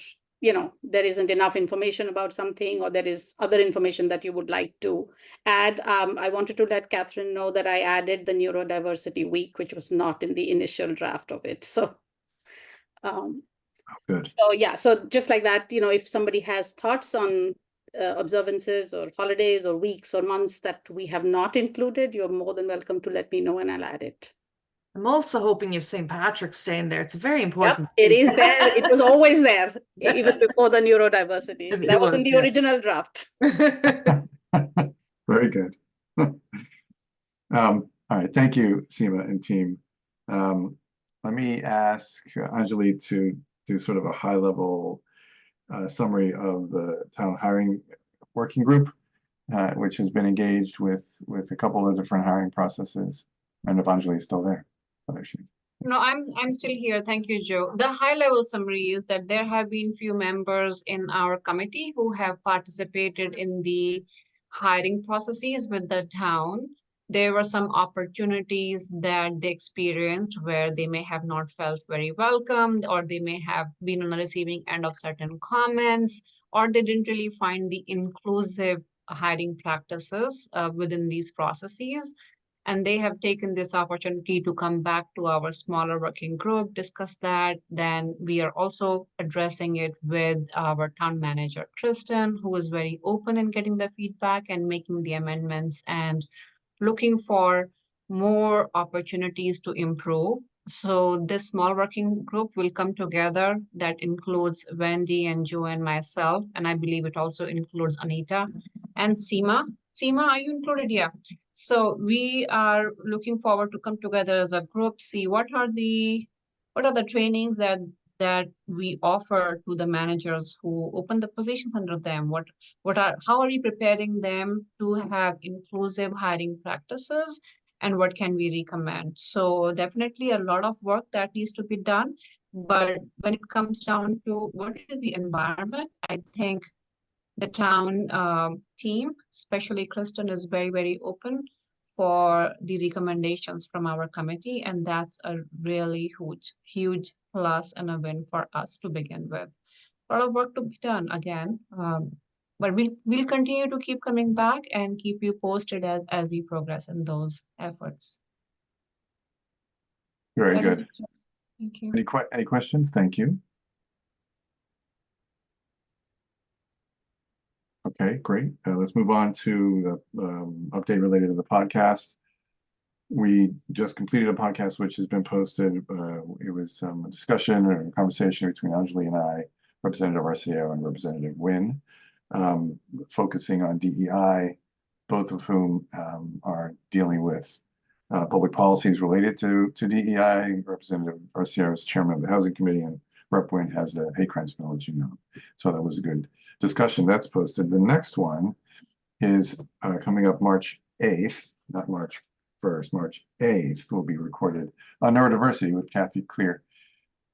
isn't enough information about something, or there is other information that you would like to add. I wanted to let Catherine know that I added the Neurodiversity Week, which was not in the initial draft of it. So
Good.
so yeah, so just like that, if somebody has thoughts on observances or holidays or weeks or months that we have not included, you're more than welcome to let me know and I'll add it.
I'm also hoping you have St. Patrick's Day in there. It's a very important.
Yep, it is there. It was always there, even before the neurodiversity. That was in the original draft.
Very good. All right, thank you, Seema and team. Let me ask Anjali to do sort of a high-level summary of the town hiring working group, which has been engaged with a couple of different hiring processes. And if Anjali is still there. Oh, there she is.
No, I'm still here. Thank you, Joe. The high-level summary is that there have been few members in our committee who have participated in the hiring processes with the town. There were some opportunities that they experienced where they may have not felt very welcomed, or they may have been on the receiving end of certain comments, or they didn't really find the inclusive hiring practices within these processes. And they have taken this opportunity to come back to our smaller working group, discuss that. Then we are also addressing it with our town manager, Kristen, who is very open in getting the feedback and making the amendments and looking for more opportunities to improve. So this small working group will come together. That includes Wendy and Joe and myself. And I believe it also includes Anita and Seema. Seema, are you included? Yeah. So we are looking forward to come together as a group, see what are the trainings that we offer to the managers who open the positions under them. How are we preparing them to have inclusive hiring practices, and what can we recommend? So definitely a lot of work that needs to be done. But when it comes down to what is the environment, I think the town team, especially Kristen, is very, very open for the recommendations from our committee. And that's a really huge plus and a win for us to begin with. A lot of work to be done again. But we'll continue to keep coming back and keep you posted as we progress in those efforts.
Very good.
Thank you.
Any questions? Thank you. Okay, great. Let's move on to the update related to the podcast. We just completed a podcast which has been posted. It was a discussion or a conversation between Anjali and I, Representative Arceo and Representative Wynn, focusing on DEI, both of whom are dealing with public policies related to DEI. Representative Arceo is chairman of the Housing Committee, and Rep. Wynn has the hate crimes bill, as you know. So that was a good discussion. That's posted. The next one is coming up March 8th, not March 1st, March 8th will be recorded on neurodiversity with Kathy Clear.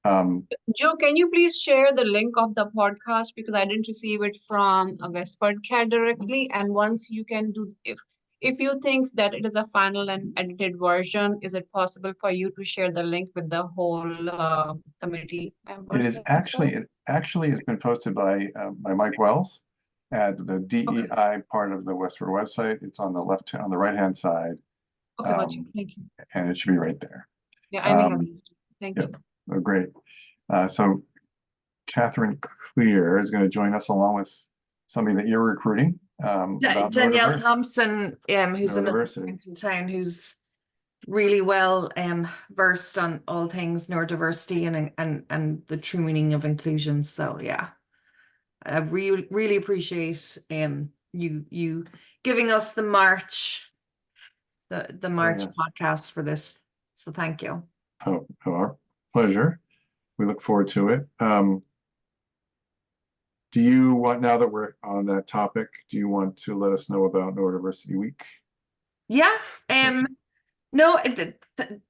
Joe, can you please share the link of the podcast, because I didn't receive it from WestfordCAT directly. And once you can do, if you think that it is a final and edited version, is it possible for you to share the link with the whole committee members?
It is actually, it actually has been posted by Mike Wells at the DEI part of the Westford website. It's on the on the right-hand side.
Okay, gotcha. Thank you.
And it should be right there.
Yeah, I may have used it. Thank you.
Oh, great. So Catherine Clear is going to join us along with somebody that you're recruiting. About
Danielle Thompson, who's another parent in town who's really well versed on all things neurodiversity and the true meaning of inclusion. So yeah, I really appreciate you giving us the March podcast for this. So thank you.
Our pleasure. We look forward to it. Do you want, now that we're on that topic, do you want to let us know about Neurodiversity Week?
Yeah. No,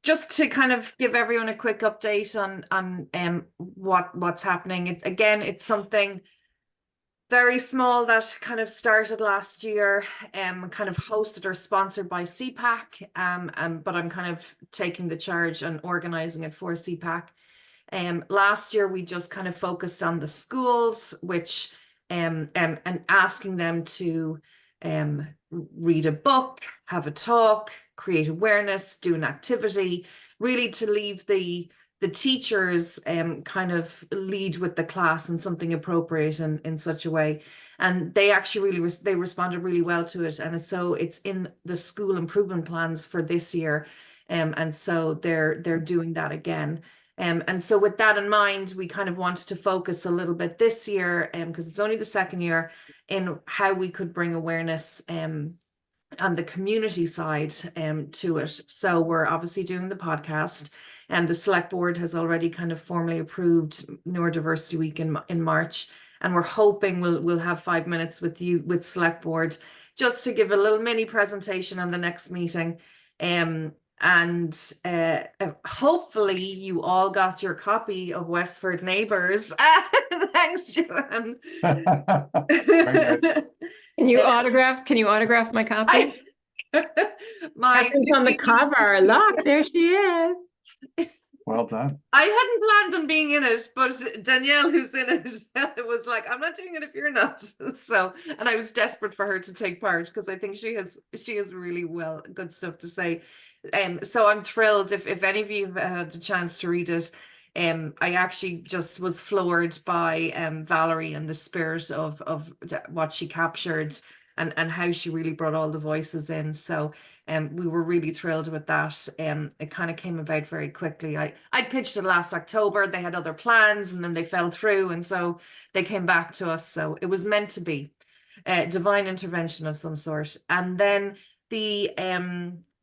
just to kind of give everyone a quick update on what's happening. It's something very small that kind of started last year, kind of hosted or sponsored by CPAC, but I'm kind of taking the charge and organizing it for CPAC. Last year we just kind of focused on the schools, which and asking them to read a book, have a talk, create awareness, do an activity, really to leave the teachers kind of lead with the class in something appropriate in such a way. And they actually really they responded really well to it. And so it's in the school improvement plans for this year. And so they're doing that again. And so with that in mind, we kind of wanted to focus a little bit this year, because it's only the second year, in how we could bring awareness on the community side to it. So we're obviously doing the podcast, and the select board has already kind of formally approved Neurodiversity Week in March. And we're hoping we'll have 5 minutes with you, with select board, just to give a little mini presentation on the next meeting. And hopefully you all got your copy of Westford Neighbours. Thanks, Joanne.
Can you autograph my copy?
Catherine's
on the cover. Look, there she is.
Well done.
I hadn't planned on being in it, but Danielle, who's in it, was like, "I'm not doing it if you're not." So, and I was desperate for her to take part, because I think she has really good stuff to say. So I'm thrilled if any of you have had a chance to read it. I actually just was floored by Valerie and the spirit of what she captured and how she really brought all the voices in. So we were really thrilled with that. It kind of came about very quickly. I pitched it last October. They had other plans and then they fell through. And so they came back to us. So it was meant to be divine intervention of some sort. And then the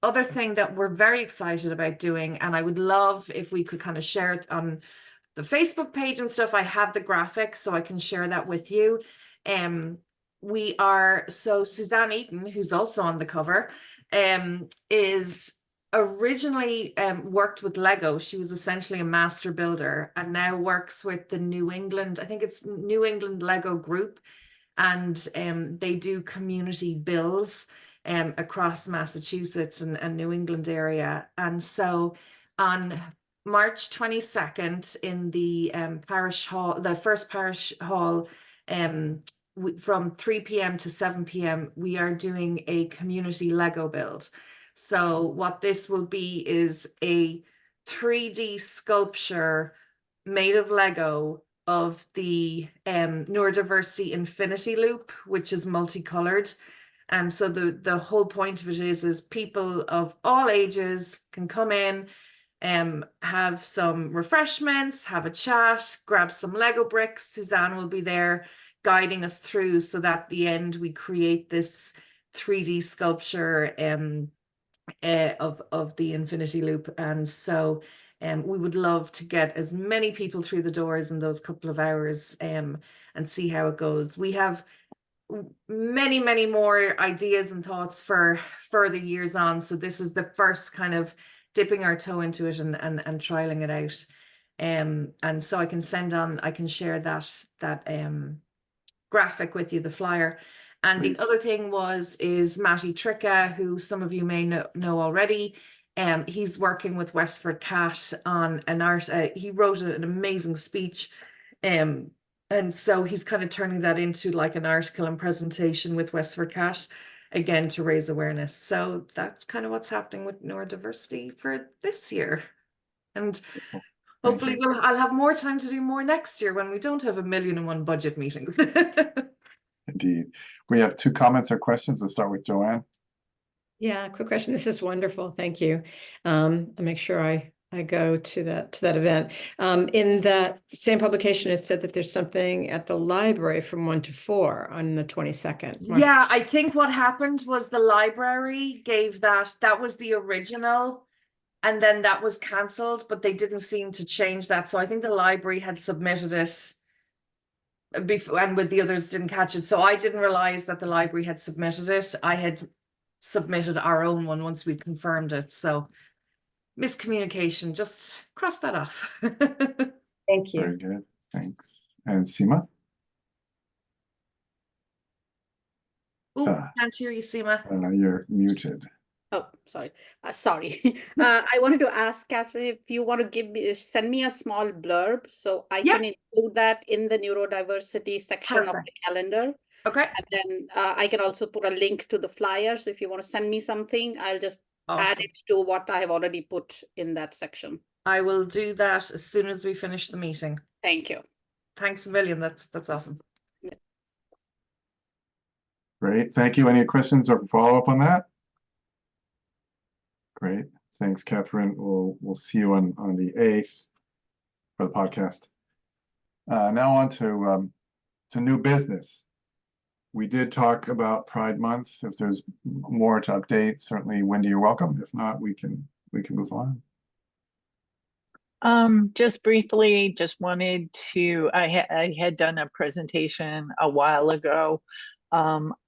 other thing that we're very excited about doing, and I would love if we could kind of share it on the Facebook page and stuff. I have the graphic, so I can share that with you. So Suzanne Eaton, who's also on the cover, is originally worked with Lego. She was essentially a master builder and now works with the New England, I think it's New England Lego group. And they do community builds across Massachusetts and New England area. And so on March 22nd in the parish hall, the first parish hall, from 3 p.m. to 7 p.m, we are doing a community Lego build. So what this will be is a 3D sculpture made of Lego of the neurodiversity infinity loop, which is multicolored. And so the whole point of it is people of all ages can come in, have some refreshments, have a chat, grab some Lego bricks. Suzanne will be there guiding us through, so that at the end we create this 3D sculpture of the infinity loop. And so we would love to get as many people through the doors in those couple of hours and see how it goes. We have many more ideas and thoughts for further years on. So this is the first kind of dipping our toe into it and trialing it out. And so I can share that graphic with you, the flyer. And the other thing is Matty Tricka, who some of you may know already. He's working with WestfordCAT on an art. He wrote an amazing speech. And so he's kind of turning that into like an article and presentation with WestfordCAT, again, to raise awareness. So that's kind of what's happening with neurodiversity for this year. And hopefully I'll have more time to do more next year when we don't have 1,000,001 budget meetings.
Indeed. We have 2 comments or questions. Let's start with Joanne.
Yeah, quick question. This is wonderful. Thank you. I'll make sure I go to that event. In that same publication, it said that there's something at the library from 1 to 4 on the 22nd.
Yeah, I think what happened was the library gave that was the original, and then that was cancelled, but they didn't seem to change that. So I think the library had submitted it before, and with the others didn't catch it. So I didn't realize that the library had submitted it. I had submitted our own one once we confirmed it. So miscommunication, just cross that off.
Thank you.
Very good. Thanks. And Seema?
Oh, can't hear you, Seema.
You're muted.
Oh, sorry. Sorry. I wanted to ask Catherine if you want to send me a small blurb so I can include that in the neurodiversity section of the calendar.
Okay.
And then I can also put a link to the flyer. So if you want to send me something, I'll just add it to what I have already put in that section.
I will do that as soon as we finish the meeting.
Thank you.
Thanks a million. That's awesome.
Great. Thank you. Any questions or follow up on that? Great. Thanks, Catherine. We'll see you on the 8th for the podcast. Now on to new business. We did talk about Pride Month. If there's more to update, certainly, Wendy, you're welcome. If not, we can move on.
Just briefly, just wanted to, I had done a presentation a while ago.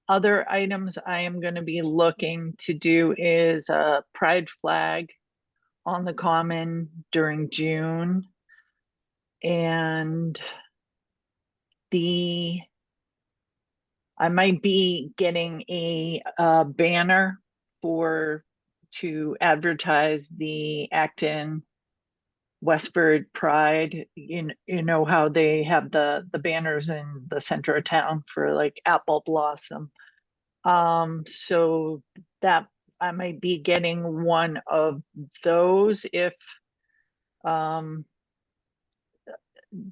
Other items I am going to be looking to do is a pride flag on the common during June. And I might be getting a banner to advertise the Acton Westford Pride. You know how they have the banners in the center of town for like apple blossom. So that I might be getting one of those if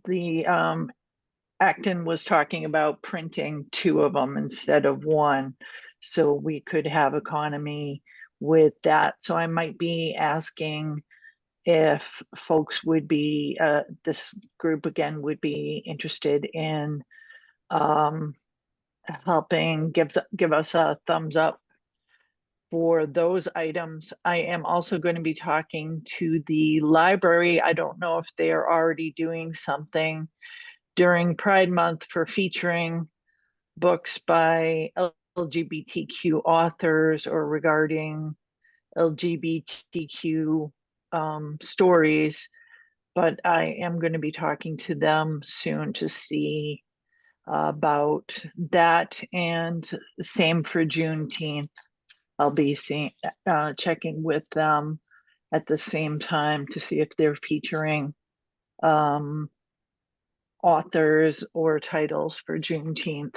the Acton was talking about printing 2 of them instead of 1, so we could have economy with that. So I might be asking if folks would be, this group again would be interested in helping give us a thumbs up for those items. I am also going to be talking to the library. I don't know if they are already doing something during Pride Month for featuring books by LGBTQ authors or regarding LGBTQ stories, but I am going to be talking to them soon to see about that. And same for Juneteenth. I'll be checking with them at the same time to see if they're featuring authors or titles for Juneteenth.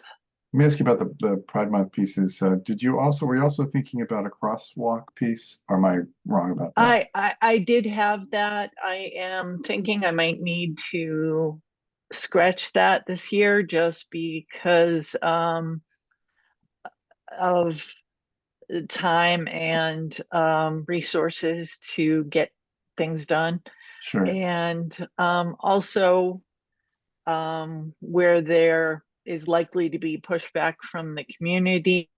Let me ask you about the Pride Month pieces. Were you also thinking about a crosswalk piece, or am I wrong about that?
I did have that. I am thinking I might need to scratch that this year just because of time and resources to get things done.
Sure.
And also where there is likely to be pushback from the community,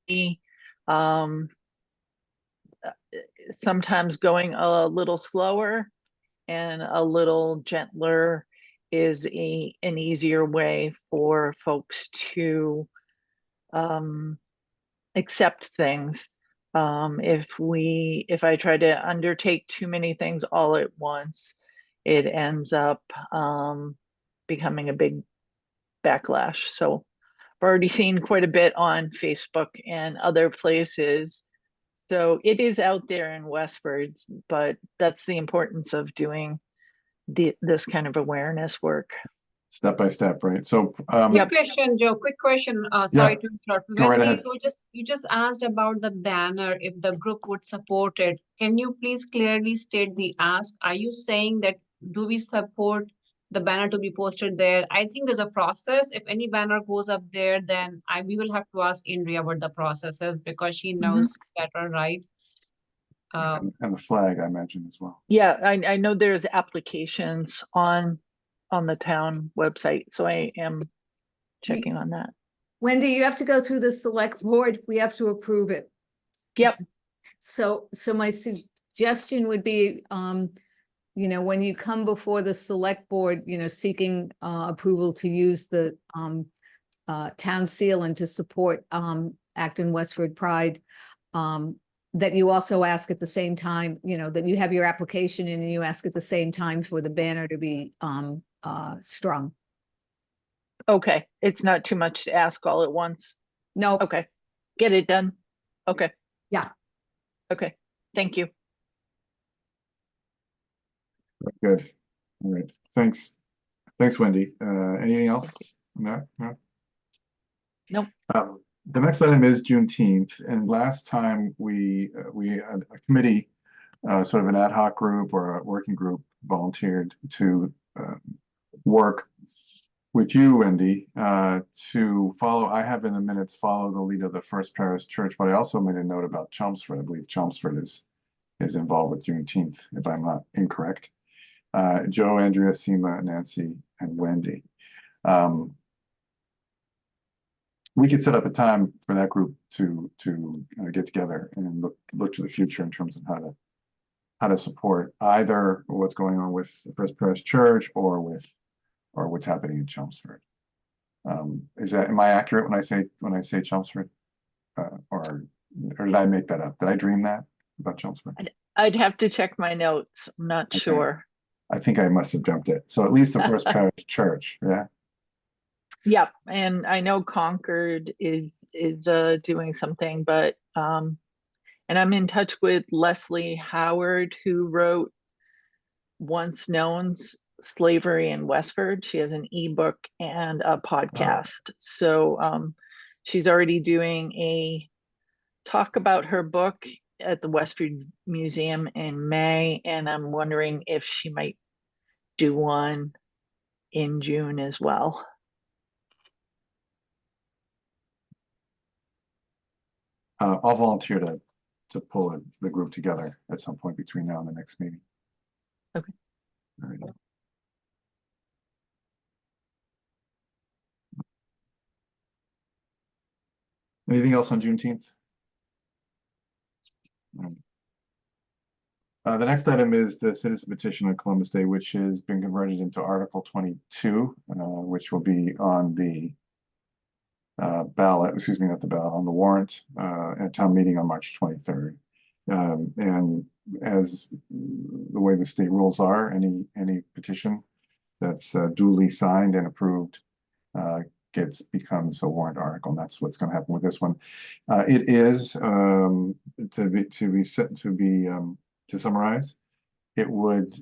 sometimes going a little slower and a little gentler is an easier way for folks to accept things. If I try to undertake too many things all at once, it ends up becoming a big backlash. So I've already seen quite a bit on Facebook and other places. So it is out there in Westford, but that's the importance of doing this kind of awareness work.
Step by step, right? So,
Quick question, Joe. Quick question. Sorry to interrupt.
Go right
Wendy,
ahead.
you just asked about the banner, if the group would support it. Can you please clearly state the ask? Are you saying that do we support the banner to be posted there? I think there's a process. If any banner goes up there, then we will have to ask Indria what the process is because she knows better, right?
And the flag I mentioned as well.
Yeah, I know there's applications on the town website, so I am checking on that.
Wendy, you have to go through the select board. We have to approve it.
Yep.
So my suggestion would be, when you come before the select board, seeking approval to use the town seal and to support Acton Westford Pride, that you also ask at the same time, that you have your application in and you ask at the same time for the banner to be strung.
Okay, it's not too much to ask all at once.
No.
Okay, get it done. Okay.
Yeah.
Okay, thank you.
Good. All right. Thanks, Wendy. Anything else? No.
Nope.
The next item is Juneteenth, and last time we had a committee, sort of an ad hoc group or a working group, volunteered to work with you, Wendy, to follow. I have in the minutes follow the lead of the First Parish Church, but I also made a note about Chelmsford. I believe Chelmsford is involved with Juneteenth, if I'm not incorrect. Joe, Andrea, Seema, Nancy, and Wendy. We could set up a time for that group to get together and look to the future in terms of how to support either what's going on with the First Parish Church or what's happening in Chelmsford. Am I accurate when I say Chelmsford, or did I make that up? Did I dream that about Chelmsford?
I'd have to check my notes. I'm not sure.
I think I must have jumped it. So at least the First Parish Church, yeah.
Yep, and I know Concord is doing something, but and I'm in touch with Leslie Howard, who wrote Once Known's Slavery in Westford. She has an ebook and a podcast. So she's already doing a talk about her book at the Westford Museum in May, and I'm wondering if she might do one in June as well.
I'll volunteer to pull the group together at some point between now and the next meeting.
Okay.
All right. Anything else on Juneteenth? The next item is the citizen petition on Columbus Day, which has been converted into Article 22, which will be on the ballot, excuse me, not the ballot, on the warrant at town meeting on March 23rd. And as the way the state rules are, any petition that's duly signed and approved becomes a warrant article, and that's what's going to happen with this one. It is to summarize, it would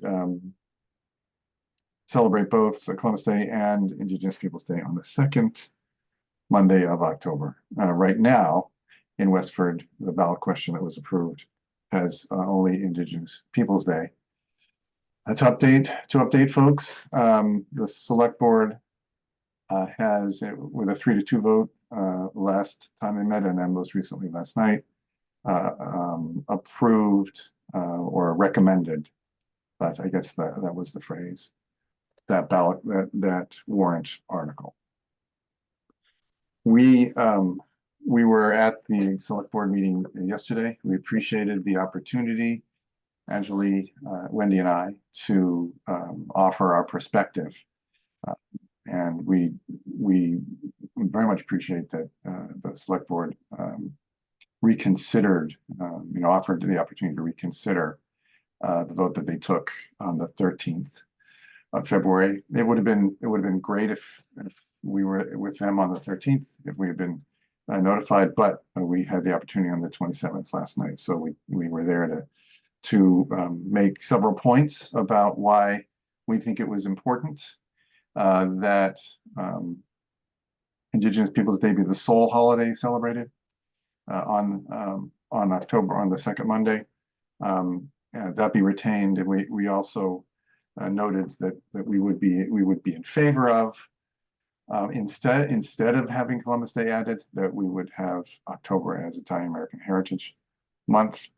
celebrate both Columbus Day and Indigenous Peoples Day on the second Monday of October. Right now, in Westford, the ballot question that was approved has only Indigenous Peoples Day. To update folks, the select board has, with a 3-2 vote last time they met, and then most recently last night, approved or recommended, but I guess that was the phrase, that ballot, that warrant article. We were at the select board meeting yesterday. We appreciated the opportunity Angeli, Wendy, and I to offer our perspective. And we very much appreciate that the select board reconsidered, offered the opportunity to reconsider the vote that they took on the 13th of February. It would have been great if we were with them on the 13th, if we had been notified, but we had the opportunity on the 27th last night. So we were there to make several points about why we think it was important that Indigenous Peoples Day be the sole holiday celebrated on the second Monday. That be retained, and we also noted that we would be in favor of instead of having Columbus Day added, that we would have October as Italian American Heritage Month.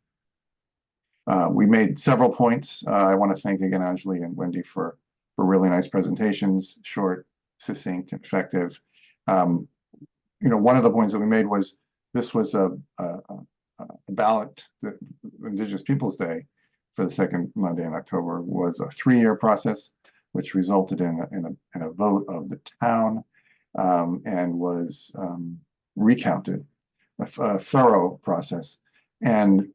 We made several points. I want to thank again Angeli and Wendy for really nice presentations, short, succinct, and effective. One of the points that we made was this was a ballot, the Indigenous Peoples Day for the second Monday in October was a 3-year process, which resulted in a vote of the town and was recounted, a thorough process, and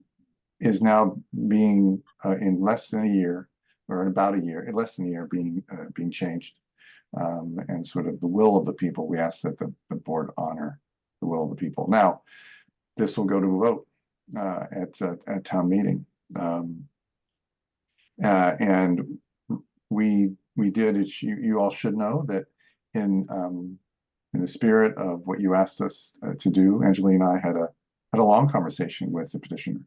is now being in less than a year, or in about a year, in less than a year, being changed. And sort of the will of the people, we ask that the board honor the will of the people. Now, this will go to a vote at town meeting. And we did, you all should know that in the spirit of what you asked us to do, Angeli and I had a long conversation with the petitioner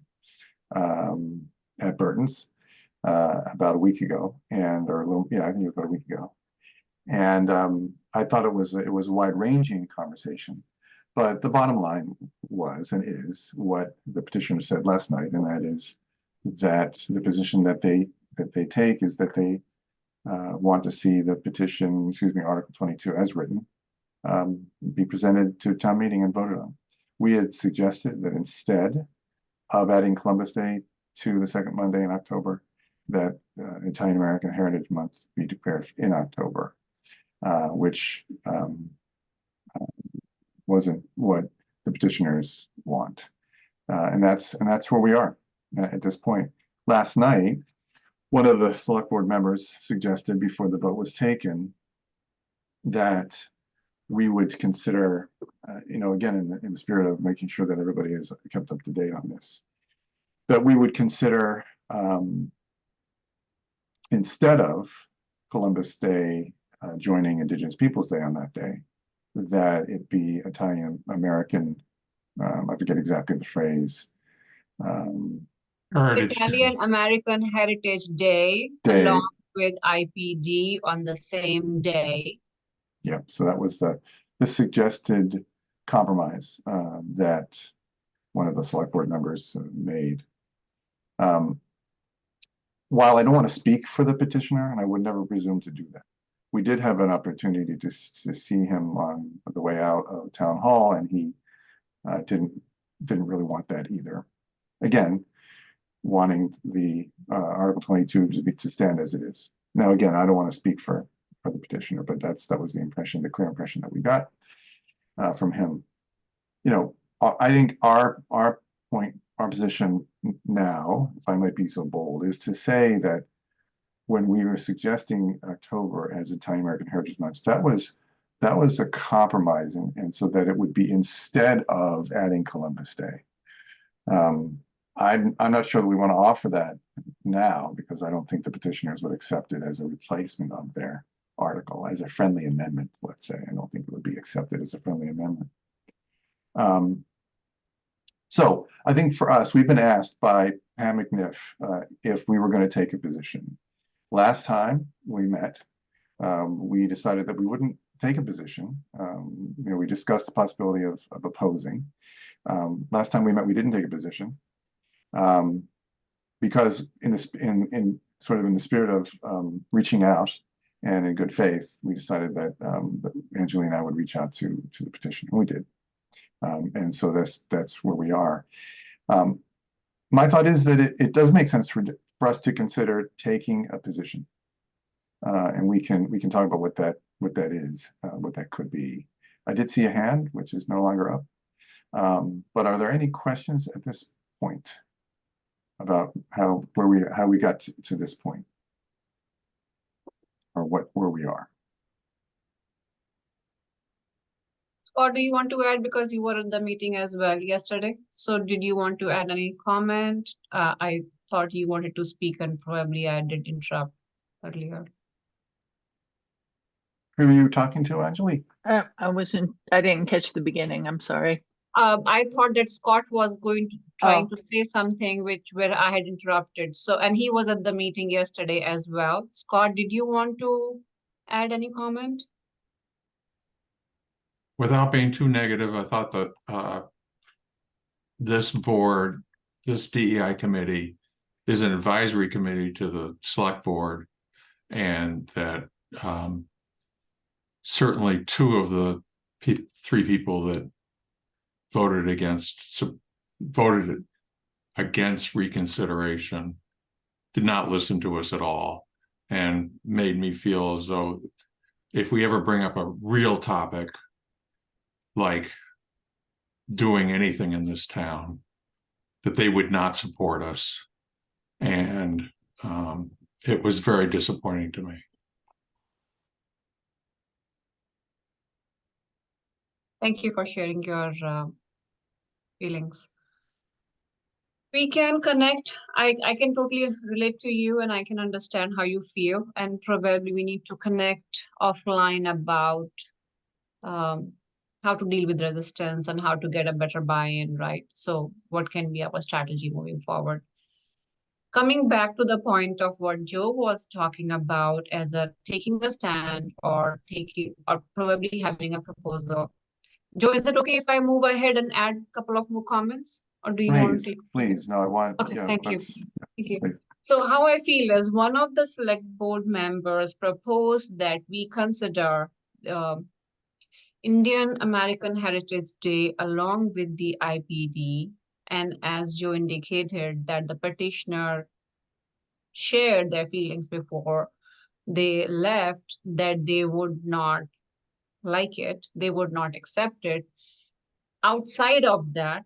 at Burton's about a week ago, I think it was about a week ago. And I thought it was a wide-ranging conversation, but the bottom line was and is what the petitioner said last night, and that is that the position that they take is that they want to see the petition, Article 22 as written, be presented to town meeting and voted on. We had suggested that instead of adding Columbus Day to the second Monday in October, that Italian American Heritage Month be declared in October, which wasn't what the petitioners want, and that's where we are at this point. Last night, one of the select board members suggested before the vote was taken that we would consider, again, in the spirit of making sure that everybody is kept up to date on this, that we would consider instead of Columbus Day joining Indigenous Peoples Day on that day, that it be Italian American, I forget exactly the phrase.
Italian American Heritage Day, along with IPD on the same day.
Yeah, so that was the suggested compromise that one of the select board members made. While I don't want to speak for the petitioner, and I would never presume to do that, we did have an opportunity to see him on the way out of town hall, and he didn't really want that either. Again, wanting the Article 22 to stand as it is. Now, again, I don't want to speak for the petitioner, but that was the impression, the clear impression that we got from him. I think our position now, if I might be so bold, is to say that when we were suggesting October as Italian American Heritage Month, that was a compromise, and so that it would be instead of adding Columbus Day. I'm not sure that we want to offer that now, because I don't think the petitioners would accept it as a replacement of their article, as a friendly amendment, let's say. I don't think it would be accepted as a friendly amendment. So I think for us, we've been asked by Pam McNiff if we were going to take a position. Last time we met, we decided that we wouldn't take a position. We discussed the possibility of opposing. Last time we met, we didn't take a position because in the spirit of reaching out and in good faith, we decided that Angeli and I would reach out to the petitioner, and we did. And so that's where we are. My thought is that it does make sense for us to consider taking a position. And we can talk about what that is, what that could be. I did see a hand, which is no longer up. But are there any questions at this point about how we got to this point, or where we are?
Or do you want to add, because you were at the meeting as well yesterday? So did you want to add any comment? I thought you wanted to speak, and probably I did interrupt earlier.
Who are you talking to, Angelique?
I didn't catch the beginning. I'm sorry.
I thought that Scott was trying to say something where I had interrupted. So, and he was at the meeting yesterday as well. Scott, did you want to add any comment?
Without being too negative, I thought that this board, this DEI committee, is an advisory committee to the select board, and that certainly two of the three people that voted against reconsideration did not listen to us at all, and made me feel as though if we ever bring up a real topic like doing anything in this town, that they would not support us. And it was very disappointing to me.
Thank you for sharing your feelings. We can connect. I can totally relate to you, and I can understand how you feel. And probably we need to connect offline about how to deal with resistance and how to get a better buy-in, right? So what can be our strategy moving forward? Coming back to the point of what Joe was talking about as taking a stand or probably having a proposal. Joe, is it okay if I move ahead and add a couple of more comments? Or do you want to take?
Please, no, I want.
Okay,
Yeah,
thank you.
please.
So how I feel is one of the select board members proposed that we consider Indian American Heritage Day along with the IPD. And as Joe indicated, that the petitioner shared their feelings before they left, that they would not like it, they would not accept it. Outside of that,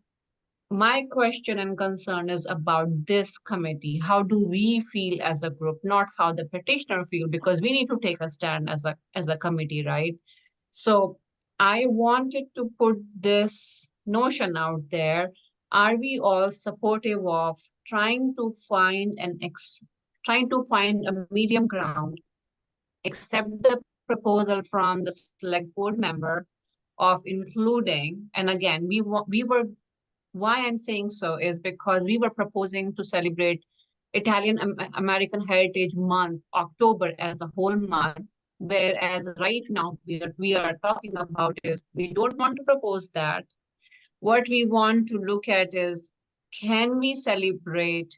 my question and concern is about this committee. How do we feel as a group, not how the petitioner feel, because we need to take a stand as a committee, right? So I wanted to put this notion out there. Are we all supportive of trying to find a medium ground, accept the proposal from the select board member of including, and again, why I'm saying so is because we were proposing to celebrate Italian American Heritage Month, October, as the whole month. Whereas right now, we are talking about is we don't want to propose that. What we want to look at is, can we celebrate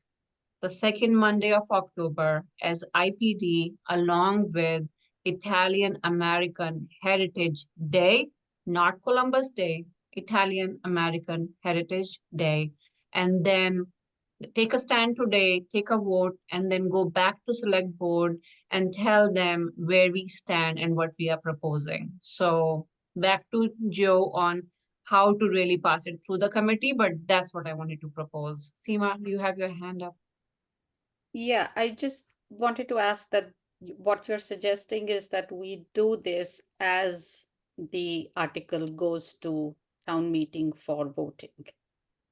the second Monday of October as IPD along with Italian American Heritage Day, not Columbus Day, Italian American Heritage Day, and then take a stand today, take a vote, and then go back to select board and tell them where we stand and what we are proposing. So back to Joe on how to really pass it through the committee, but that's what I wanted to propose. Seema, you have your hand up.
Yeah, I just wanted to ask that what you're suggesting is that we do this as the article goes to town meeting for voting,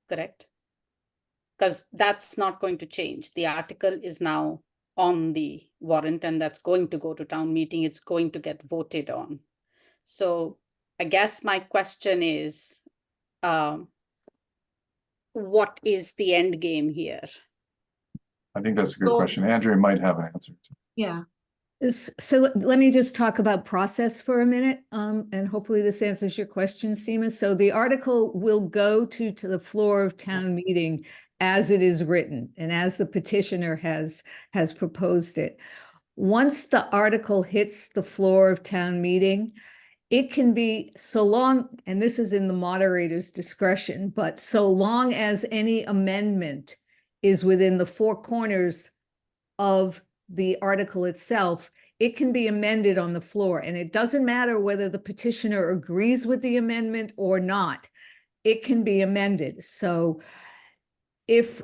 correct? Because that's not going to change. The article is now on the warrant, and that's going to go to town meeting. It's going to get voted on. So I guess my question is, what is the end game here?
I think that's a good question. Andrea might have an answer.
Yeah.
So let me just talk about process for a minute, and hopefully this answers your question, Seema. So the article will go to the floor of town meeting as it is written and as the petitioner has proposed it. Once the article hits the floor of town meeting, it can be so long, and this is in the moderator's discretion, but so long as any amendment is within the four corners of the article itself, it can be amended on the floor. And it doesn't matter whether the petitioner agrees with the amendment or not. It can be amended. So if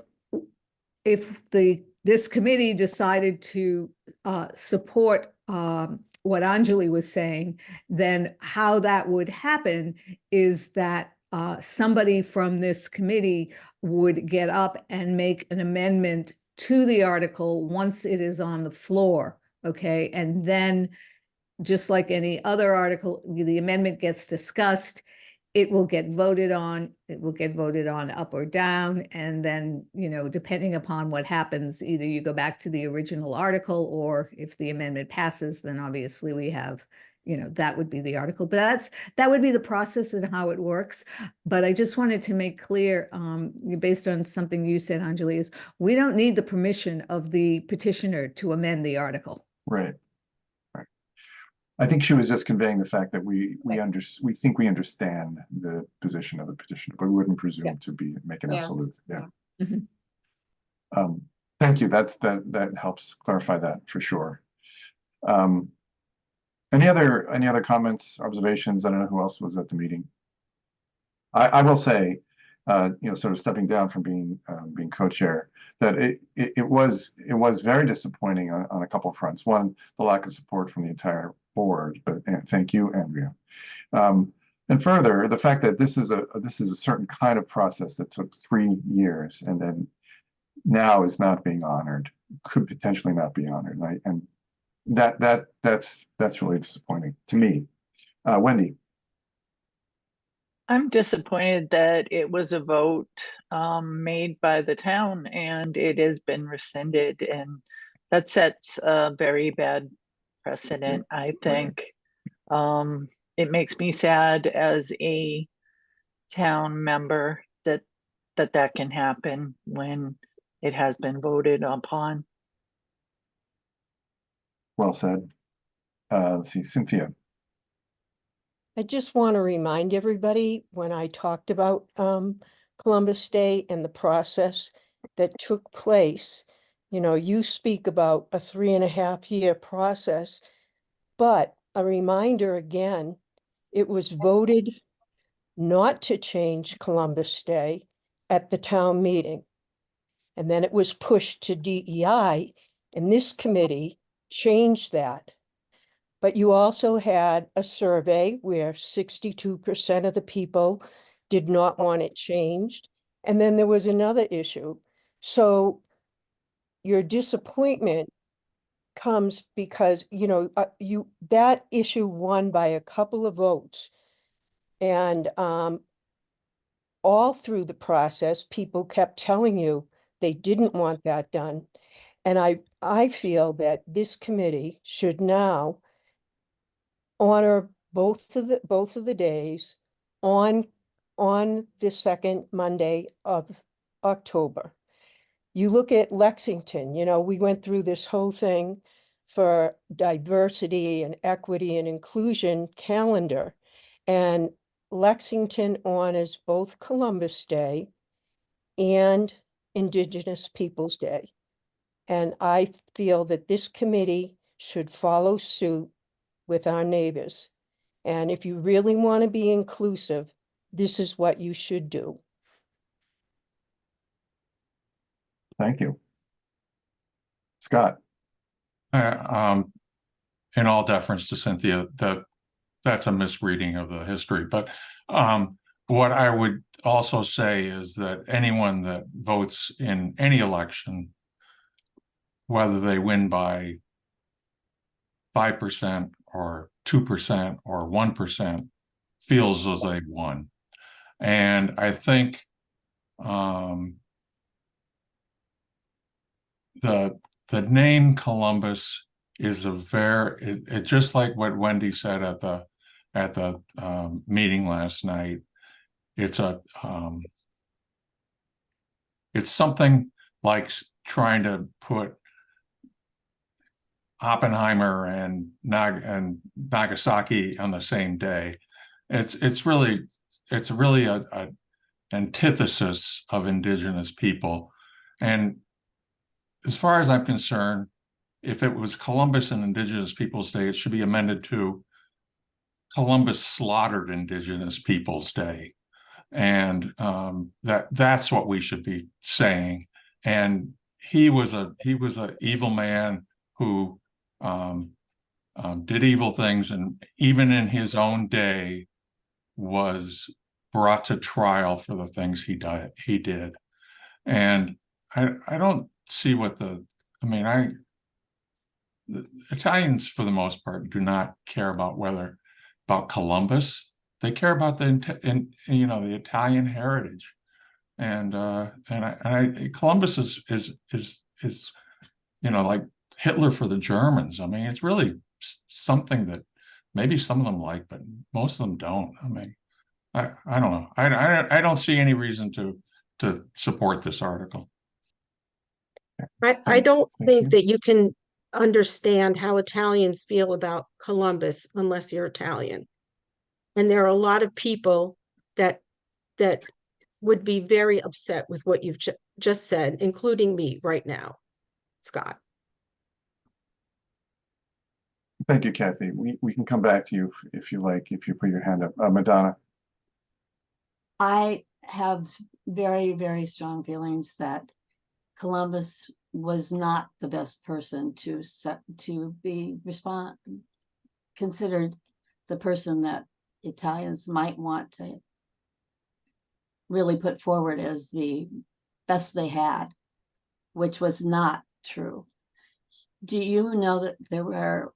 this committee decided to support what Anjali was saying, then how that would happen is that somebody from this committee would get up and make an amendment to the article once it is on the floor, okay? And then, just like any other article, the amendment gets discussed, it will get voted on, up or down, and then, depending upon what happens, either you go back to the original article, or if the amendment passes, then obviously we have, that would be the article. But that would be the process and how it works. But I just wanted to make clear, based on something you said, Anjali, is we don't need the permission of the petitioner to amend the article.
Right. I think she was just conveying the fact that we think we understand the position of the petitioner, but we wouldn't presume to make an absolute. Yeah.
Mm-hmm.
Thank you. That helps clarify that for sure. Any other comments, observations? I don't know who else was at the meeting. I will say, sort of stepping down from being co-chair, that it was very disappointing on a couple of fronts. One, the lack of support from the entire board, but thank you, Andrea. And further, the fact that this is a certain kind of process that took 3 years and then now is not being honored, could potentially not be honored, right? And that's really disappointing to me. Wendy.
I'm disappointed that it was a vote made by the town and it has been rescinded, and that sets a very bad precedent, I think. It makes me sad as a town member that can happen when it has been voted upon.
Well said. Let's see, Cynthia.
I just want to remind everybody, when I talked about Columbus Day and the process that took place, you speak about a 3.5-year process, but a reminder again, it was voted not to change Columbus Day at the town meeting. And then it was pushed to DEI, and this committee changed that. But you also had a survey where 62% of the people did not want it changed. And then there was another issue. So your disappointment comes because, that issue won by a couple of votes. And all through the process, people kept telling you they didn't want that done. And I feel that this committee should now honor both of the days on the second Monday of October. You look at Lexington, we went through this whole thing for diversity and equity and inclusion calendar, and Lexington honors both Columbus Day and Indigenous Peoples Day. And I feel that this committee should follow suit with our neighbors. And if you really want to be inclusive, this is what you should do.
Thank you. Scott.
In all deference to Cynthia, that's a misreading of the history. But what I would also say is that anyone that votes in any election, whether they win by 5% or 2% or 1%, feels as they won. And I think the name Columbus is just like what Wendy said at the meeting last night. It's something like trying to put Oppenheimer and Nagasaki on the same day. It's really a antithesis of Indigenous people, and as far as I'm concerned, if it was Columbus and Indigenous Peoples Day, it should be amended to Columbus slaughtered Indigenous Peoples Day. And that's what we should be saying. And he was a evil man who did evil things, and even in his own day was brought to trial for the things he did. And I don't see what the Italians, for the most part, do not care about Columbus. They care about the Italian heritage, and Columbus is like Hitler for the Germans. I mean, it's really something that maybe some of them like, but most of them don't. I mean, I don't know. I don't see any reason to support this article.
I don't think that you can understand how Italians feel about Columbus unless you're Italian. And there are a lot of people that would be very upset with what you've just said, including me right now, Scott.
Thank you, Kathy. We can come back to you if you like, if you put your hand up. Madonna.
I have very, very strong feelings that Columbus was not the best person to be considered the person that Italians might want to really put forward as the best they had, which was not true. Do you know that there were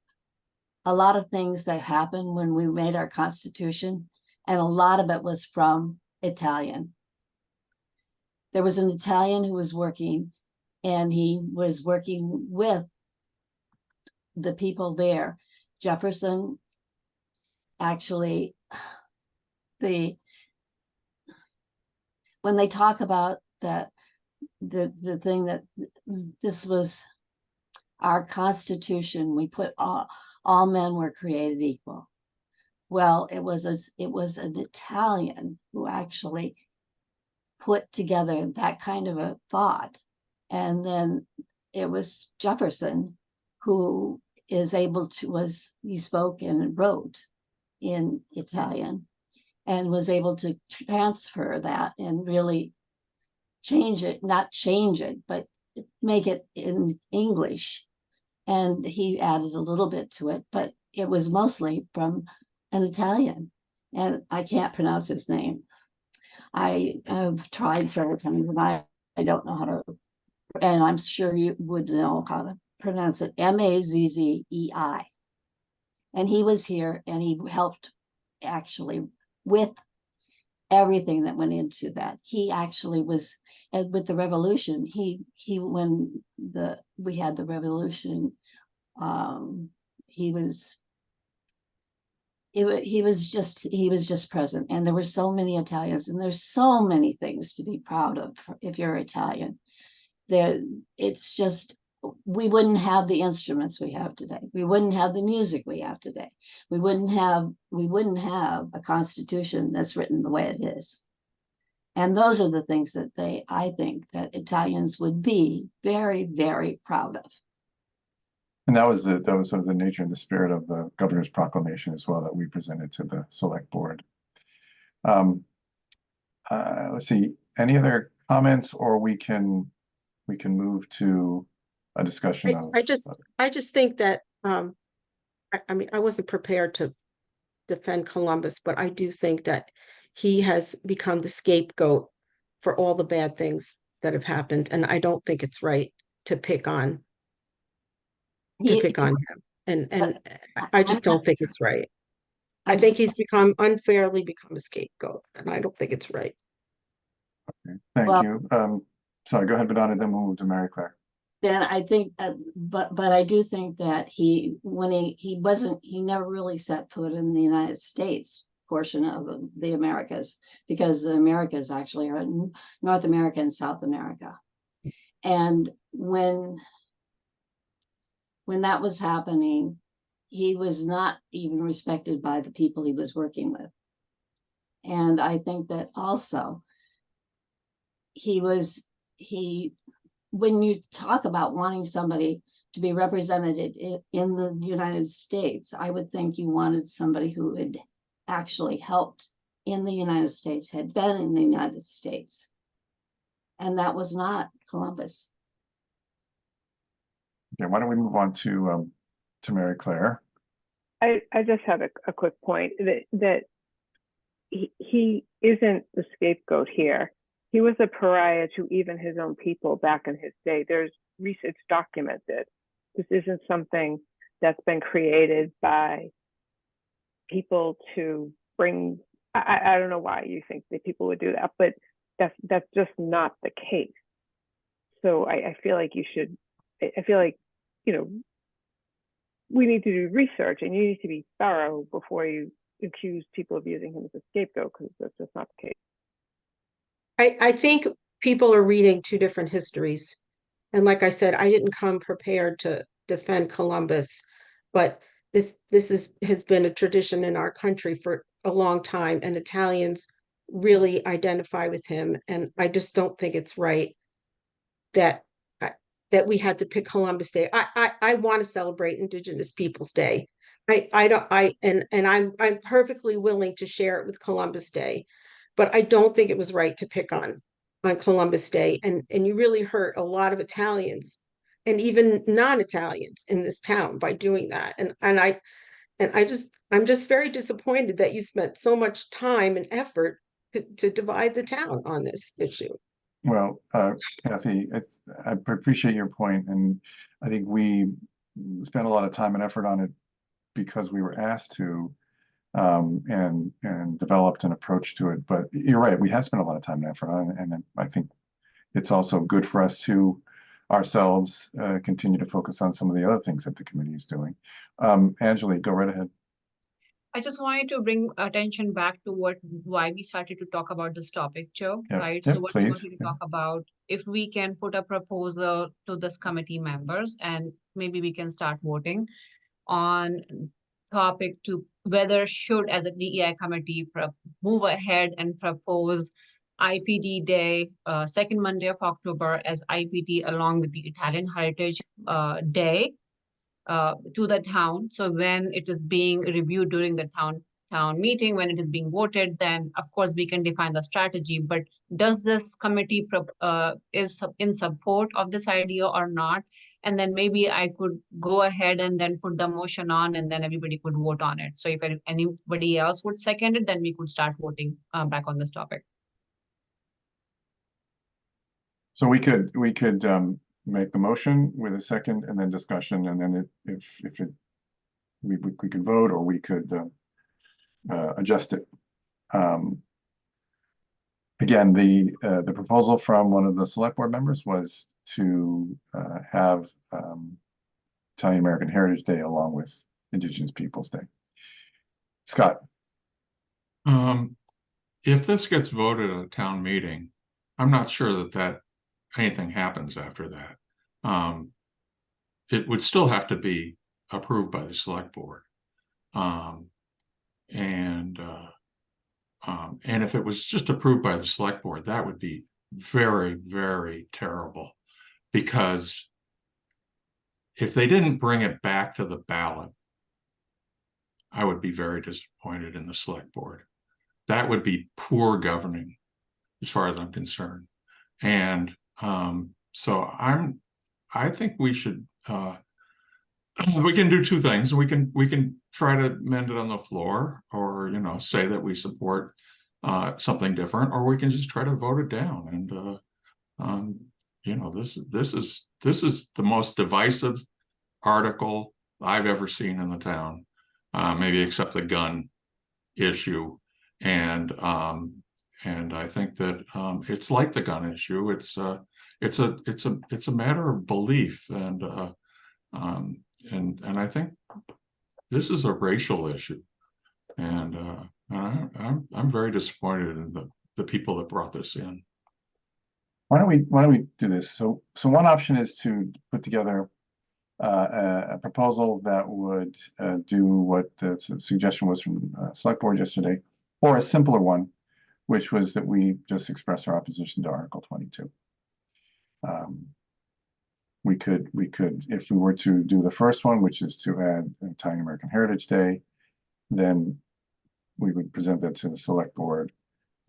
a lot of things that happened when we made our Constitution, and a lot of it was from Italian? There was an Italian who was working, and he was working with the people there. Jefferson actually, when they talk about the thing that this was our Constitution, we put all men were created equal. Well, it was an Italian who actually put together that kind of a thought. And then it was Jefferson who he spoke and wrote in Italian and was able to transfer that and really not change it, but make it in English. And he added a little bit to it, but it was mostly from an Italian. And I can't pronounce his name. I have tried several times, and I don't know how to, and I'm sure you would know how to pronounce it, Mazzei. And he was here, and he helped actually with everything that went into that. He actually was with the revolution. When we had the revolution, he was just present. And there were so many Italians, and there's so many things to be proud of if you're Italian. It's just, we wouldn't have the instruments we have today. We wouldn't have the music we have today. We wouldn't have a Constitution that's written the way it is. And those are the things that I think that Italians would be very, very proud of.
And that was sort of the nature and the spirit of the governor's proclamation as well that we presented to the select board. Let's see, any other comments, or we can move to a discussion of.
I just think that I mean, I wasn't prepared to defend Columbus, but I do think that he has become the scapegoat for all the bad things that have happened, and I don't think it's right to pick on him. And I just don't think it's right. I think he's unfairly become a scapegoat, and I don't think it's right.
Okay, thank you. Sorry, go ahead, Madonna, then we'll move to Mary Claire.
Then I think, but I do think that he never really set foot in the United States portion of the Americas, because the Americas actually are North America and South America. And when that was happening, he was not even respected by the people he was working with. And I think that also he when you talk about wanting somebody to be represented in the United States, I would think you wanted somebody who had actually helped in the United States, had been in the United States. And that was not Columbus.
Okay, why don't we move on to Mary Claire?
I just have a quick point that he isn't the scapegoat here. He was a pariah to even his own people back in his day. There's research documented. This isn't something that's been created by people to bring. I don't know why you think that people would do that, but that's just not the case. So I feel like you should. I feel like, you know, we need to do research, and you need to be thorough before you accuse people of using him as a scapegoat, because that's just not the case.
I think people are reading two different histories. And like I said, I didn't come prepared to defend Columbus, but this has been a tradition in our country for a long time, and Italians really identify with him. And I just don't think it's right that that we had to pick Columbus Day. I want to celebrate Indigenous Peoples Day. I'm perfectly willing to share it with Columbus Day, but I don't think it was right to pick on Columbus Day. And you really hurt a lot of Italians and even non-Italians in this town by doing that. I'm just very disappointed that you spent so much time and effort to divide the town on this issue.
Well, Kathy, I appreciate your point, and I think we spent a lot of time and effort on it because we were asked to, and developed an approach to it. But you're right, we have spent a lot of time and effort on it, and I think it's also good for us to ourselves continue to focus on some of the other things that the committee is doing. Angeli, go right ahead.
I just wanted to bring attention back to why we started to talk about this topic, Joe,
Yeah,
right?
yeah,
So what we
please.
wanted to talk about, if we can put a proposal to this committee members, and maybe we can start voting on topic to whether should, as a DEI committee, move ahead and propose IPD Day, second Monday of October as IPD, along with the Italian Heritage Day, to the town. So when it is being reviewed during the town meeting, when it is being voted, then of course we can define the strategy. But does this committee is in support of this idea or not? And then maybe I could go ahead and then put the motion on, and then everybody could vote on it. So if anybody else would second it, then we could start voting back on this topic.
So we could make the motion with a second and then discussion, and then we could vote, or we could adjust it. Again, the proposal from one of the select board members was to have Italian American Heritage Day along with Indigenous Peoples Day. Scott.
If this gets voted at a town meeting, I'm not sure that anything happens after that. It would still have to be approved by the select board. And if it was just approved by the select board, that would be very, very terrible, because if they didn't bring it back to the ballot, I would be very disappointed in the select board. That would be poor governing as far as I'm concerned. And so I think we should, we can do two things. We can try to mend it on the floor, or, you know, say that we support something different, or we can just try to vote it down. And you know, this is the most divisive article I've ever seen in the town, maybe except the gun issue. And I think that it's like the gun issue. It's a matter of belief, and I think this is a racial issue, and I'm very disappointed in the people that brought this in.
Why don't we do this? So one option is to put together a proposal that would do what the suggestion was from select board yesterday, or a simpler one, which was that we just express our opposition to Article 22. we could, if we were to do the first one, which is to add Italian American Heritage Day, then we would present that to the select board,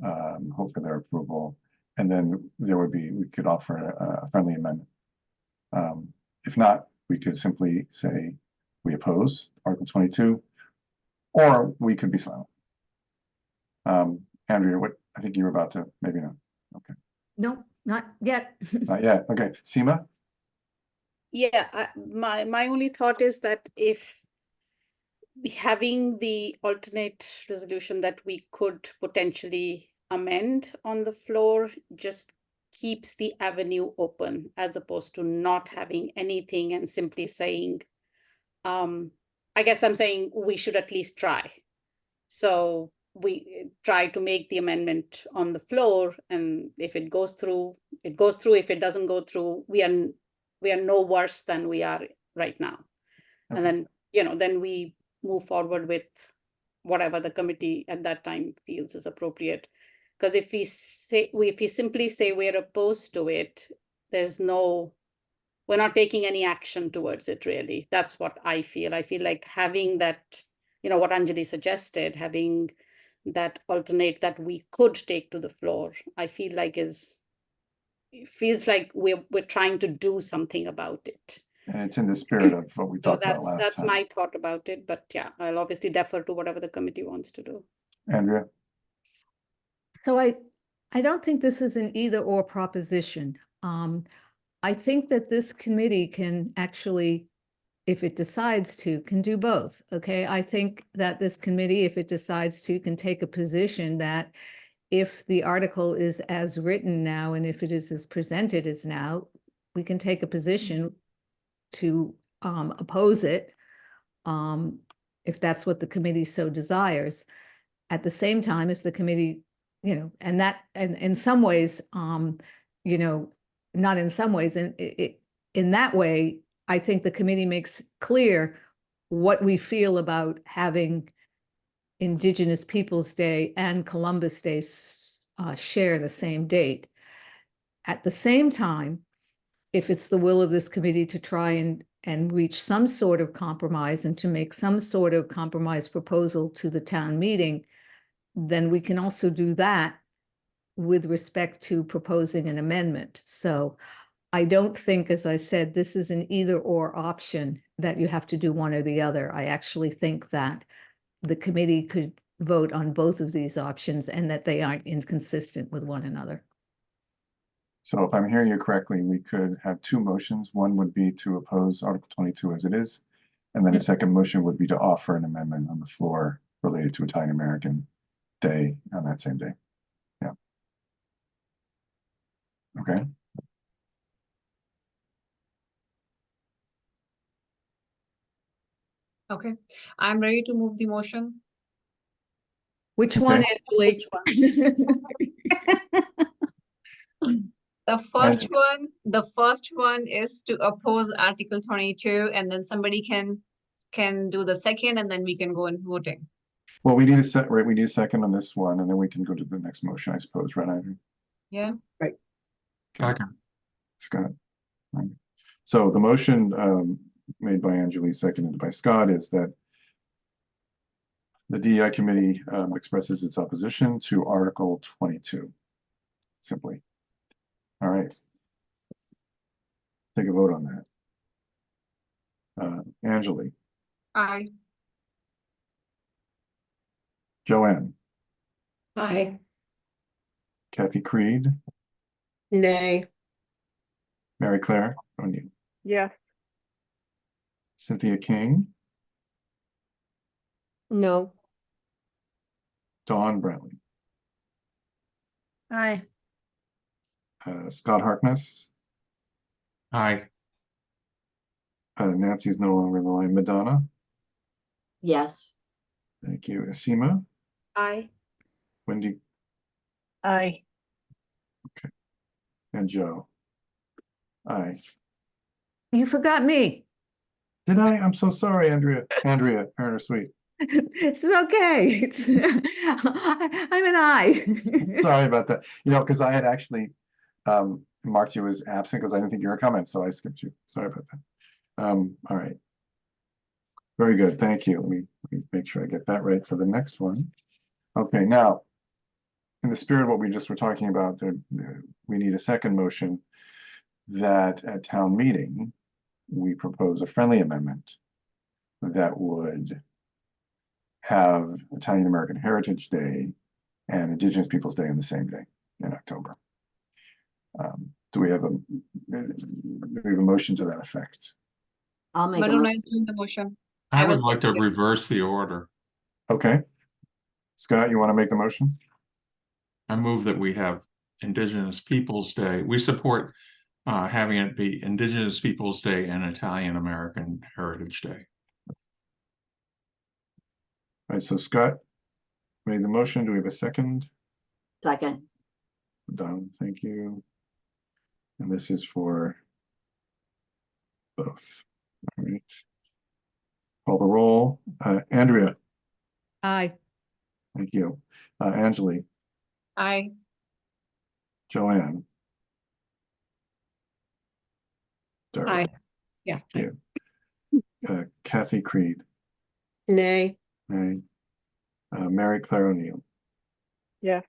hope for their approval, and then we could offer a friendly amendment. If not, we could simply say we oppose Article 22, or we could be silent. Andrea, I think you were about to, maybe not. Okay.
No, not yet.
Not yet. Okay. Seema?
Yeah, my only thought is that if having the alternate resolution that we could potentially amend on the floor just keeps the avenue open, as opposed to not having anything and simply saying, I guess I'm saying we should at least try. So we try to make the amendment on the floor, and if it goes through, it goes through. If it doesn't go through, we are no worse than we are right now.
Okay.
And then, then we move forward with whatever the committee at that time feels is appropriate. Because if we simply say we're opposed to it, we're not taking any action towards it, really. That's what I feel. I feel like having that, what Anjali suggested, having that alternate that we could take to the floor, I feel like it feels like we're trying to do something about it.
And it's in the spirit of what we
So
talked about last time.
that's my thought about it. But yeah, I'll obviously defer to whatever the committee wants to do.
Andrea?
So I don't think this is an either or proposition. I think that this committee can actually, if it decides to, can do both. Okay, I think that this committee, if it decides to, can take a position that if the article is as written now and if it is as presented as now, we can take a position to oppose it, if that's what the committee so desires. At the same time, if the committee, and in some ways, not in some ways, in that way, I think the committee makes clear what we feel about having Indigenous Peoples' Day and Columbus Day share the same date. At the same time, if it's the will of this committee to try and reach some sort of compromise and to make some sort of compromise proposal to the town meeting, then we can also do that with respect to proposing an amendment. So I don't think, as I said, this is an either or option that you have to do one or the other. I actually think that the committee could vote on both of these options and that they aren't inconsistent with one another.
So if I'm hearing you correctly, we could have two motions. One would be to oppose Article 22 as it is, and then a second motion would be to offer an amendment on the floor related to Italian American Day on that same day. Yeah. Okay.
Okay, I'm ready to move the motion.
Which one, Ashley?
The first one is to oppose Article 22, and then somebody can do the second, and then we can go in voting.
Well, we need a set, right? We need a second on this one, and then we can go to the next motion, I suppose, right, Andrew?
Yeah.
Right.
Okay.
Scott. Right. So the motion made by Anjali, seconded by Scott, is that the DEI committee expresses its opposition to Article 22. Simply. All right. Take a vote on that. Anjali.
Aye.
Joanne.
Aye.
Kathy Creed.
Nay.
Mary Claire O'Neill.
Yes.
Cynthia King.
No.
Dawn Bradley.
Aye.
Scott Harkness.
Aye.
Nancy's no longer in the line. Madonna.
Yes.
Thank you. Asima.
Aye.
Wendy.
Aye.
And Joe. Aye.
You forgot me.
Did I? I'm so sorry, Andrea. Andrea, Turner Sweet.
It's okay. It's I'm an I.
Sorry about that. Because I had actually marked you as absent because I didn't think you were coming, so I skipped you. Sorry about that. All right. Very good, thank you. Let me make sure I get that right for the next one. Okay, now, in the spirit of what we just were talking about, we need a second motion that at town meeting, we propose a friendly amendment that would have Italian American Heritage Day and Indigenous Peoples' Day in the same day in October. Do we have a motion to that effect?
I'll make a
Madonna
motion.
is doing the motion.
I
I
would
will
like to
second it.
reverse the order.
Okay. Scott, you want to make the motion?
I move that we have Indigenous Peoples' Day. We support having it be Indigenous Peoples' Day and Italian American Heritage Day.
All right, so Scott made the motion. Do we have a second?
Second.
Done, thank you. And this is for both. All right. Call the roll. Andrea,
Aye.
thank you. Anjali,
Aye.
Joanne. Darla,
Aye. Yeah.
thank you. Kathy Creed,
Nay.
aye. Mary Claire O'Neill,
Yes.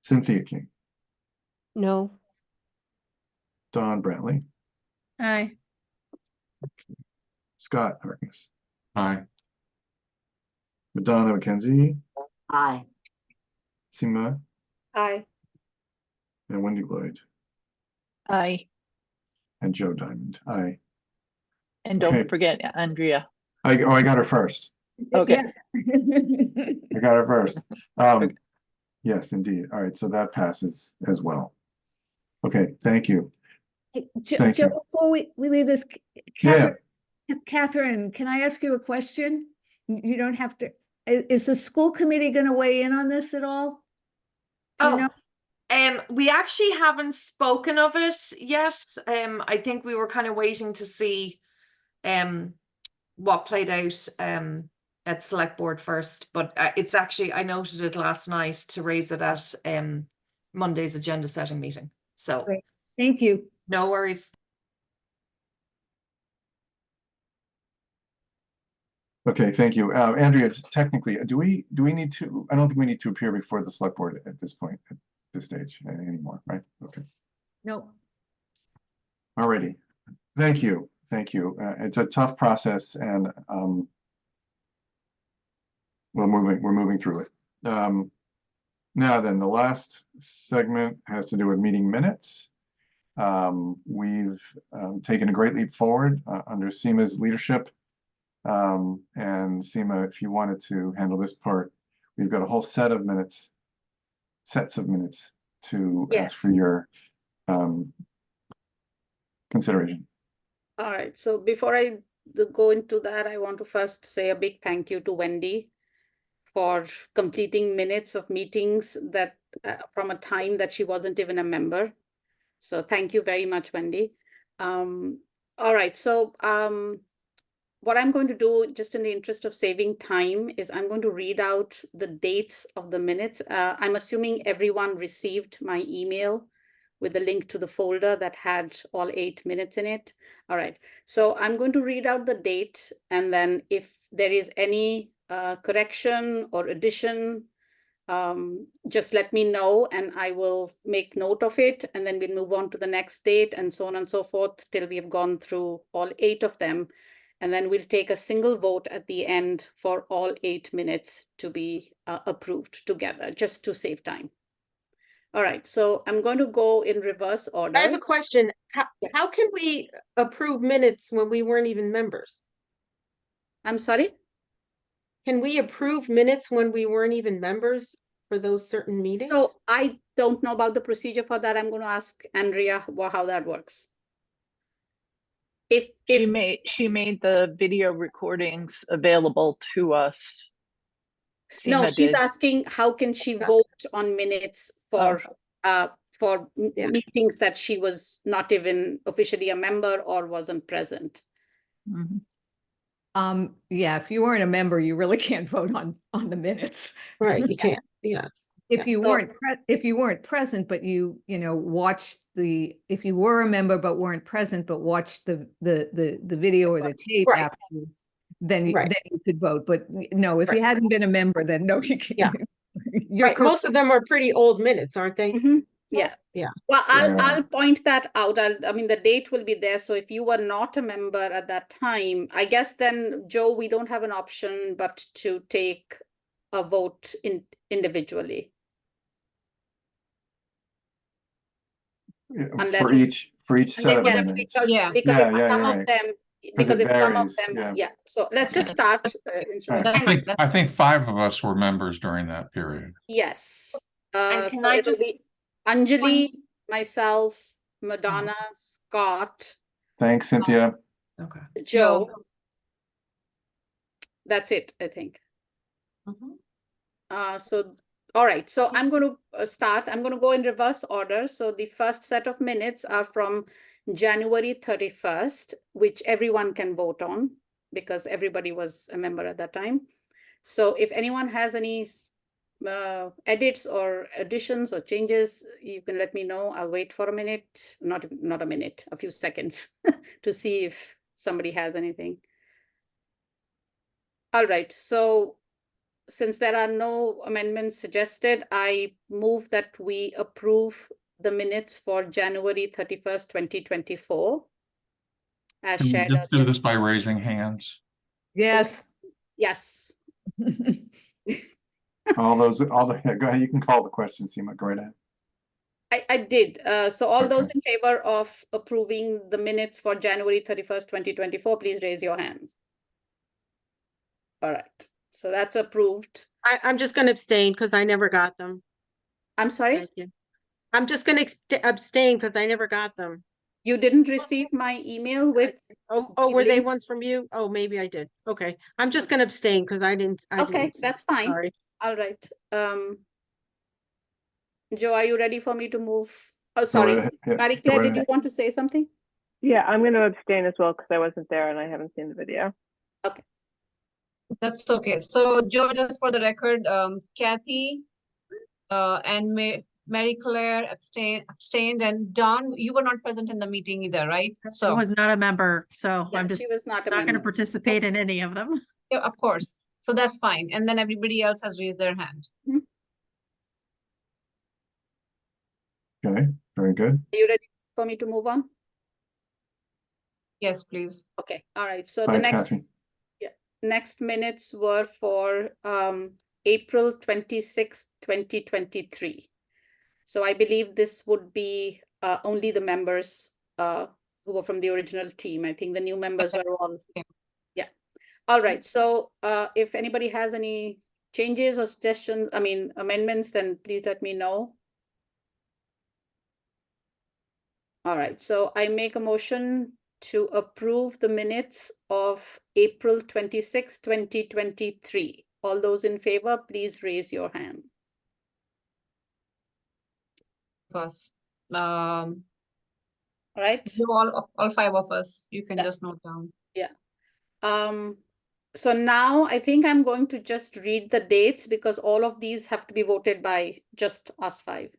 Cynthia King,
No.
Don Brantley,
Aye.
Scott Harkness,
Aye.
Madonna McKenzie,
Aye.
Seema,
Aye.
and Wendy Lloyd,
Aye.
and Joe Diamond, aye.
And
Okay.
don't forget Andrea.
I got her first.
Okay.
Yes.
I got her first.
Okay.
Yes, indeed. All right, so that passes as well. Okay, thank you.
Hey,
Thank
Joe,
you.
before we leave this,
Yeah.
Catherine, can I ask you a question? You don't have to, is the school committee going to weigh in on this at all? Do you know?
We actually haven't spoken of it yet. I think we were kind of waiting to see what played out at select board first, but it's actually, I noted it last night to raise it at Monday's agenda setting meeting. So
Great. Thank you.
no worries.
Okay, thank you. Andrea, technically, do we need to, I don't think we need to appear before the select board at this point, at this stage anymore, right? Okay.
No.
Alrighty. Thank you. Thank you. It's a tough process and we're moving through it. Now then, the last segment has to do with meeting minutes. We've taken a great leap forward under Seema's leadership. And Seema, if you wanted to handle this part, we've got a whole sets of minutes to ask for your consideration.
All right, so before I go into that, I want to first say a big thank you to Wendy for completing minutes of meetings that from a time that she wasn't even a member. So thank you very much, Wendy. All right, so what I'm going to do, just in the interest of saving time, is I'm going to read out the dates of the minutes. I'm assuming everyone received my email with the link to the folder that had all 8 minutes in it. All right, so I'm going to read out the date, and then if there is any correction or addition, just let me know and I will make note of it, and then we'll move on to the next date and so on and so forth till we have gone through all 8 of them. And then we'll take a single vote at the end for all 8 minutes to be approved together, just to save time. All right, so I'm going to go in reverse order.
I have a question. How
Yes.
can we approve minutes when we weren't even members?
I'm sorry?
Can we approve minutes when we weren't even members for those certain meetings?
So I don't know about the procedure for that. I'm going to ask Andrea how that works.
She made the video recordings available to us.
No,
Seema
she's
did.
asking how can she vote on minutes for meetings that she was not even officially a member or wasn't present.
Mhm.
Yeah, if you weren't a member, you really can't vote on the minutes.
Right, you can't, yeah.
if you
So-
weren't present, but you know, watched if you were a member but weren't present, but watched the video or the tape
Right.
afterwards, then
Right.
you could vote. But no, if you hadn't been a member, then no, you can't.
Yeah.
You're
Right, most of them are pretty old minutes, aren't they?
Mhm. Yeah.
Yeah.
Well,
Yeah.
I'll point that out. I mean, the date will be there. So if you were not a member at that time, I guess then, Joe, we don't have an option but to take a vote individually.
Yeah,
Unless-
for each set of
Yes,
minutes.
because
Yeah.
because
Yeah,
if
yeah,
some
you're
of
right.
them,
'Cause
because
it
if some of
varies,
them,
yeah.
yeah. So let's just start. Instead of
I think 5 of us were members during that period.
Yes.
And can
So
I
it'll be
just
Anjali, myself, Madonna, Scott,
Thanks, Cynthia.
Okay.
Joe. That's it, I think. So, all right. So I'm going to start. I'm going to go in reverse order. So the first set of minutes are from January 31st, which everyone can vote on because everybody was a member at that time. So if anyone has any edits or additions or changes, you can let me know. I'll wait for a minute, not a minute, a few seconds to see if somebody has anything. All right, so since there are no amendments suggested, I move that we approve the minutes for January 31st, 2024. As
Can we
shared
just do
earlier.
this by raising hands?
Yes.
Yes.
All the, go ahead, you can call the question, Seema, go right ahead.
I did. So all those
Okay.
in favor of approving the minutes for January 31st, 2024, please raise your hands. All right, so that's approved.
I'm just gonna abstain because I never got them.
I'm sorry,
Thank you. I'm just gonna abstain because I never got them.
you didn't receive my email with,
Oh, were they
link?
ones from you? Oh, maybe I did. Okay, I'm just gonna abstain because I didn't.
Okay, that's fine.
Sorry.
All right. Joe, are you ready for me to move? Oh,
Go
sorry.
right ahead, yeah,
Marie
go
Claire,
right
did you
ahead.
want to say something?
Yeah, I'm going to abstain as well because I wasn't there and I haven't seen the video.
Okay.
That's okay. So Joe, just for the record, Kathy, and Mary Claire abstained, and Dawn, you were not present in the meeting either, right?
I
So,
was not a member, so
Yeah,
I'm
she
just
was not a
not going to
member.
participate in any of them.
yeah, of course. So that's fine. And then everybody else has raised their hand.
Okay, very good.
Are you ready for me to move on?
Yes, please.
Okay, all right. So
Bye,
the
Kathy.
next minutes were for April 26th, 2023. So I believe this would be only the members who were from the original team. I think the new members were all, yeah. All right, so if anybody has any changes or suggestions, I mean, amendments, then please let me know. All right, so I make a motion to approve the minutes of April 26, 2023. All those in favor, please raise your hand.
Us.
All right,
So all 5 of us, you can
Yeah.
just note down.
so now I think I'm going to just read the dates because all of these have to be voted by just us 5.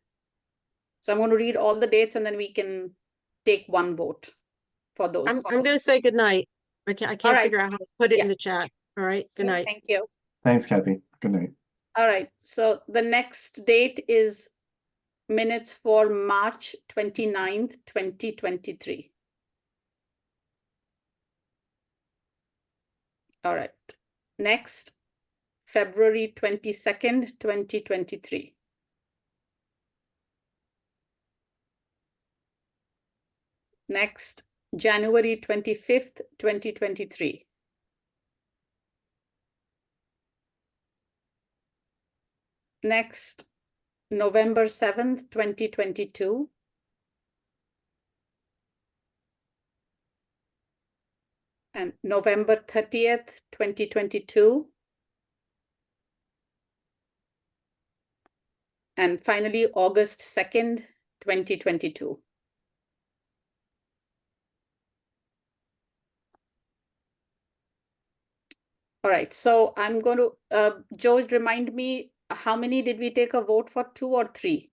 So I'm going to read all the dates and then we can take one vote for those.
I'm gonna say goodnight. I can't
right.
figure out how to put it
Yeah.
in the chat. All right, good night.
Thank you.
Thanks, Kathy. Good night.
All right, so the next date is minutes for March 29th, 2023. All right, next, February 22nd, 2023. Next, January 25th, 2023. Next, November 7th, 2022. And November 30th, 2022. And finally, August 2nd, 2022. All right, so I'm going to, George, remind me, how many did we take a vote for, 2 or 3?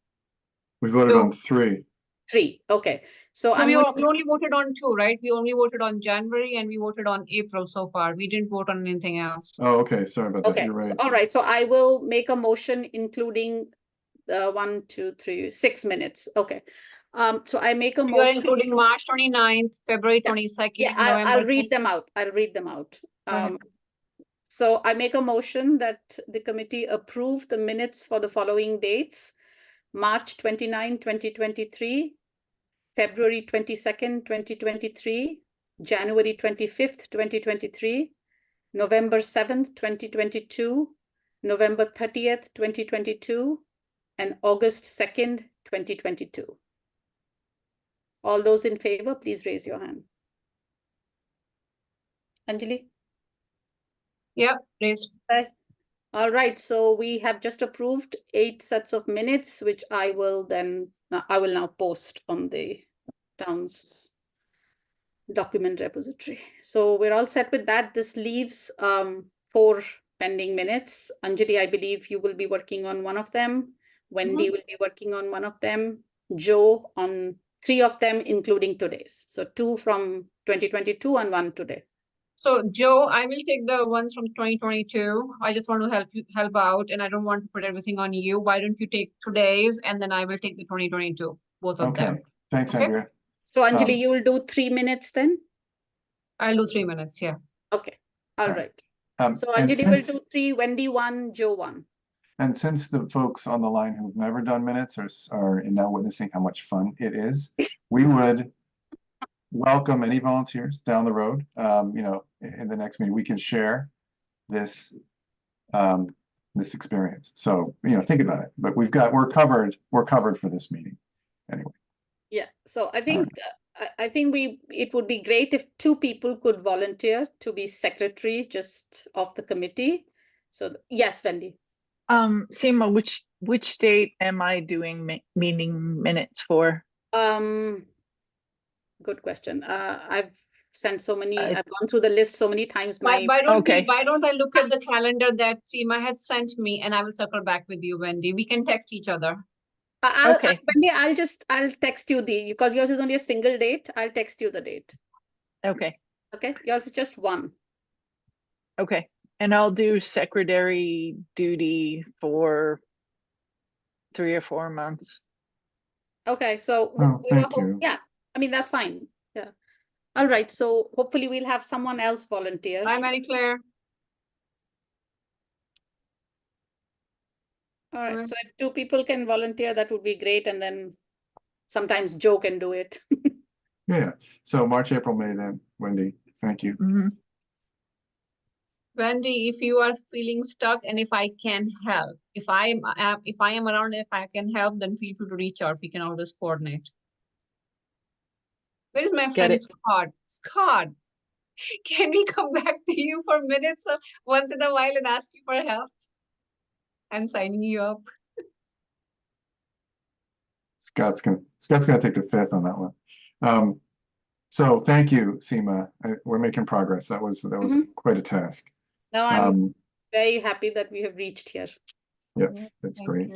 We voted on 3.
3, okay. So
No,
I'm
we
going to,
only voted on 2, right? We only voted on January and we voted on April so far. We didn't vote on anything else.
Oh, okay, sorry about that.
okay,
You're
so,
right.
all right, so I will make a motion including the 1, 2, 3, 6 minutes, okay. So I make a
You are
motion.
including March 29th, February 22nd,
Yeah,
November.
I'll read them out. I'll read them out.
ahead.
So I make a motion that the committee approve the minutes for the following dates: March 29, 2023, February 22nd, 2023, January 25th, 2023, November 7th, 2022, November 30th, 2022, and August 2nd, 2022. All those in favor, please raise your hand. Anjali?
Yep, raised.
Okay. All right, so we have just approved 8 sets of minutes, which I will now post on the town's document repository. So we're all set with that. This leaves 4 pending minutes. Anjali, I believe you will be working on one of them. Wendy will be working on one of them. Joe on 3 of them, including today's. So 2 from 2022 and 1 today.
So Joe, I will take the ones from 2022. I just want to help out, and I don't want to put everything on you. Why don't you take today's, and then I will take the 2022, both of them.
Okay, thanks,
Okay.
Andrea.
So Anjali, you will do 3 minutes then?
I'll do 3 minutes, yeah.
Okay, all
All
right.
right.
So
And
Anjali will
since-
do 3, Wendy 1, Joe 1.
And since the folks on the line who've never done minutes are now witnessing how much fun it is, we would welcome any volunteers down the road. In the next meeting, we can share this this experience. So think about it. But we're covered for this meeting anyway.
Yeah, so I think it would be great if 2 people could volunteer to be secretary just of the committee. So yes, Wendy.
Seema, which date am I doing meeting minutes for?
Good question. I've sent so many, I've gone through the list so many times.
Why don't I look at the calendar that Seema had sent me, and I will circle back with you, Wendy. We can text each other.
Wendy, I'll text you because yours is only a single date. I'll text you the date.
Okay.
Okay, yours is just 1.
Okay, and I'll do secretary duty for 3 or 4 months.
Okay, so
thank you.
yeah, I mean, that's fine. Yeah. All right, so hopefully we'll have someone else volunteer.
Bye, Mary Claire.
All right, so if 2 people can volunteer, that would be great. And then sometimes Joe can do it.
Yeah. So March, April, May then, Wendy. Thank you.
Wendy, if you are feeling stuck and if I can help, if I am around, if I can help, then feel free to reach out. We can always coordinate. Where is my friend Scott? Scott, can we come back to you for minutes once in a while and ask you for help? I'm signing you up.
Scott's gonna take the 5th on that one. So thank you, Seema. We're making progress. That was quite a task.
No, I'm very happy that we have reached here.
Yeah, that's great.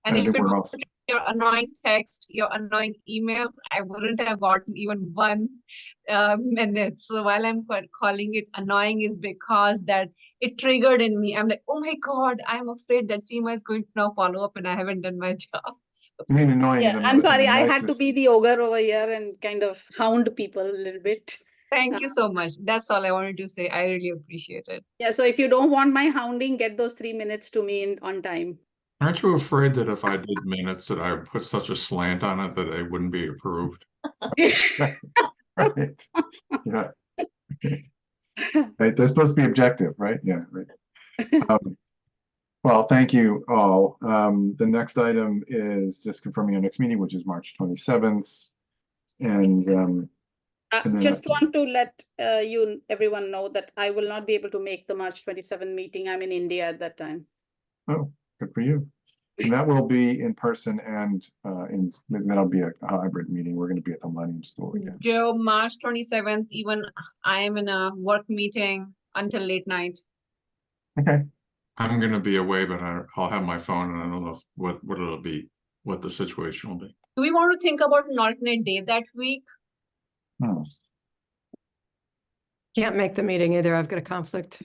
And if
think
it
we're
was your annoying text, your annoying emails, I wouldn't have gotten even 1 minute. So while I'm calling it annoying is because that it triggered in me. I'm like, oh my God, I'm afraid that Seema is going to now follow up and I haven't done my job. So.
You mean annoying?
Yeah, I'm sorry. I had to be the ogre over here and kind of hound people a little bit.
Thank you so much. That's all I wanted to say. I really appreciate it.
Yeah, so if you don't want my hounding, get those 3 minutes to me on time.
Aren't you afraid that if I did minutes that I would put such a slant on it that they wouldn't be approved?
Right. Yeah. Right. They're supposed to be objective, right? Yeah. Right. Well, thank you all. The next item is just confirming our next meeting, which is March 27th. And
just want to let everyone know that I will not be able to make the March 27 meeting. I'm in India at that time.
Oh, good for you. And that will be in person and that'll be a hybrid meeting. We're going to be at the Millennium School again.
Joe, March 27th, even I am in a work meeting until late night.
Okay.
I'm gonna be away, but I'll have my phone and I don't know what it'll be, what the situation will be.
Do we want to think about an alternate day that week?
Can't make the meeting either. I've got a conflict.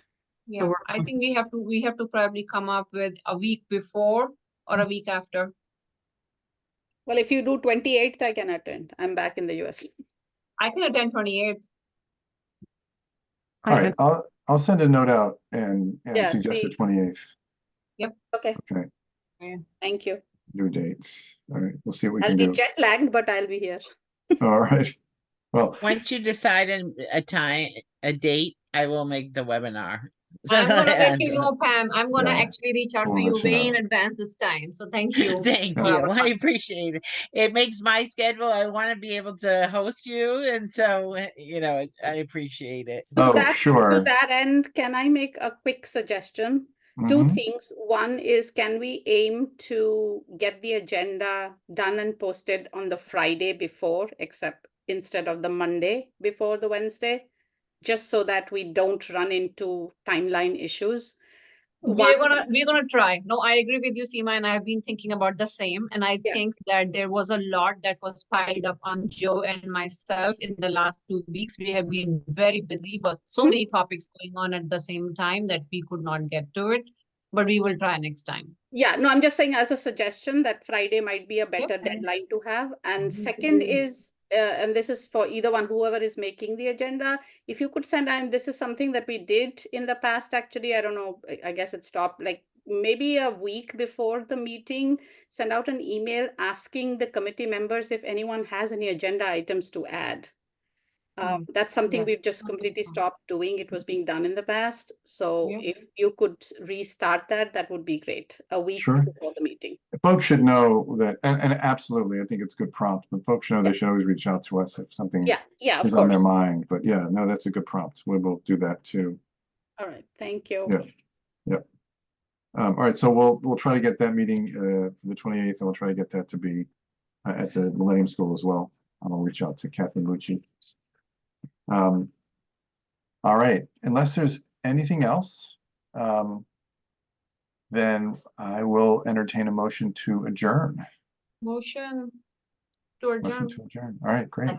Yeah,
we're-
I think we have to probably come up with a week before or a week after.
Well, if you do 28th, I can attend. I'm back in the US.
I can attend 28th.
All right, I'll send a note out and
Yeah,
suggest the
see.
28th.
Okay,
Okay,
thank you.
new dates. All right, we'll see what we
I'll
can
be
do.
jet lagged, but I'll be here.
All right. Well,
Once you decide on a time, a date, I will make the webinar.
I'm gonna let you
Angela.
know, Pam. I'm gonna
Yeah,
actually reach out
we'll
to
let
you
you
way in
know.
advance this time. So thank you.
Thank
for
you.
our
I appreciate it. It makes my schedule. I want to be able to host you. And so, I appreciate it.
To
Oh,
that, to
sure.
that end, can I make a quick suggestion? Two
Mhm.
things. One is, can we aim to get the agenda done and posted on the Friday before, except instead of the Monday before the Wednesday? Just so that we don't run into timeline issues.
We're gonna try. No, I agree with you, Seema, and I've been thinking about the same. And I
Yeah.
think that there was a lot that was piled up on Joe and myself in the last 2 weeks. We have been very busy, but so many topics going on at the same time that we could not get to it. But we will try next time.
Yeah, no, I'm just saying as a suggestion that Friday might be a better deadline to have. And second is, and this is for either one, whoever is making the agenda, if you could send, and this is something that we did in the past, actually, I don't know, I guess it stopped, like maybe a week before the meeting, send out an email asking the committee members if anyone has any agenda items to add. That's something we've just completely stopped doing. It was being done in the past. So
Yeah.
if you could restart that, that would be great. A week
Sure.
before the meeting.
Folks should know that, and absolutely, I think it's a good prompt, but folks should know they should always reach out to us if something
Yeah, of
is on their
course.
mind. But yeah, no, that's a good prompt. We will do that too.
All right, thank you.
Yeah. Yep. All right, so we'll try to get that meeting for the 28th, and we'll try to get that to be at the Millennium School as well. I'll reach out to Kathleen Lucci. All right, unless there's anything else, then I will entertain a motion to adjourn.
Motion to adjourn.
Motion to adjourn. All right, great.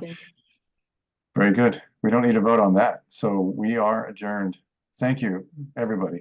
Very good. We don't need to vote on that. So we are adjourned. Thank you, everybody.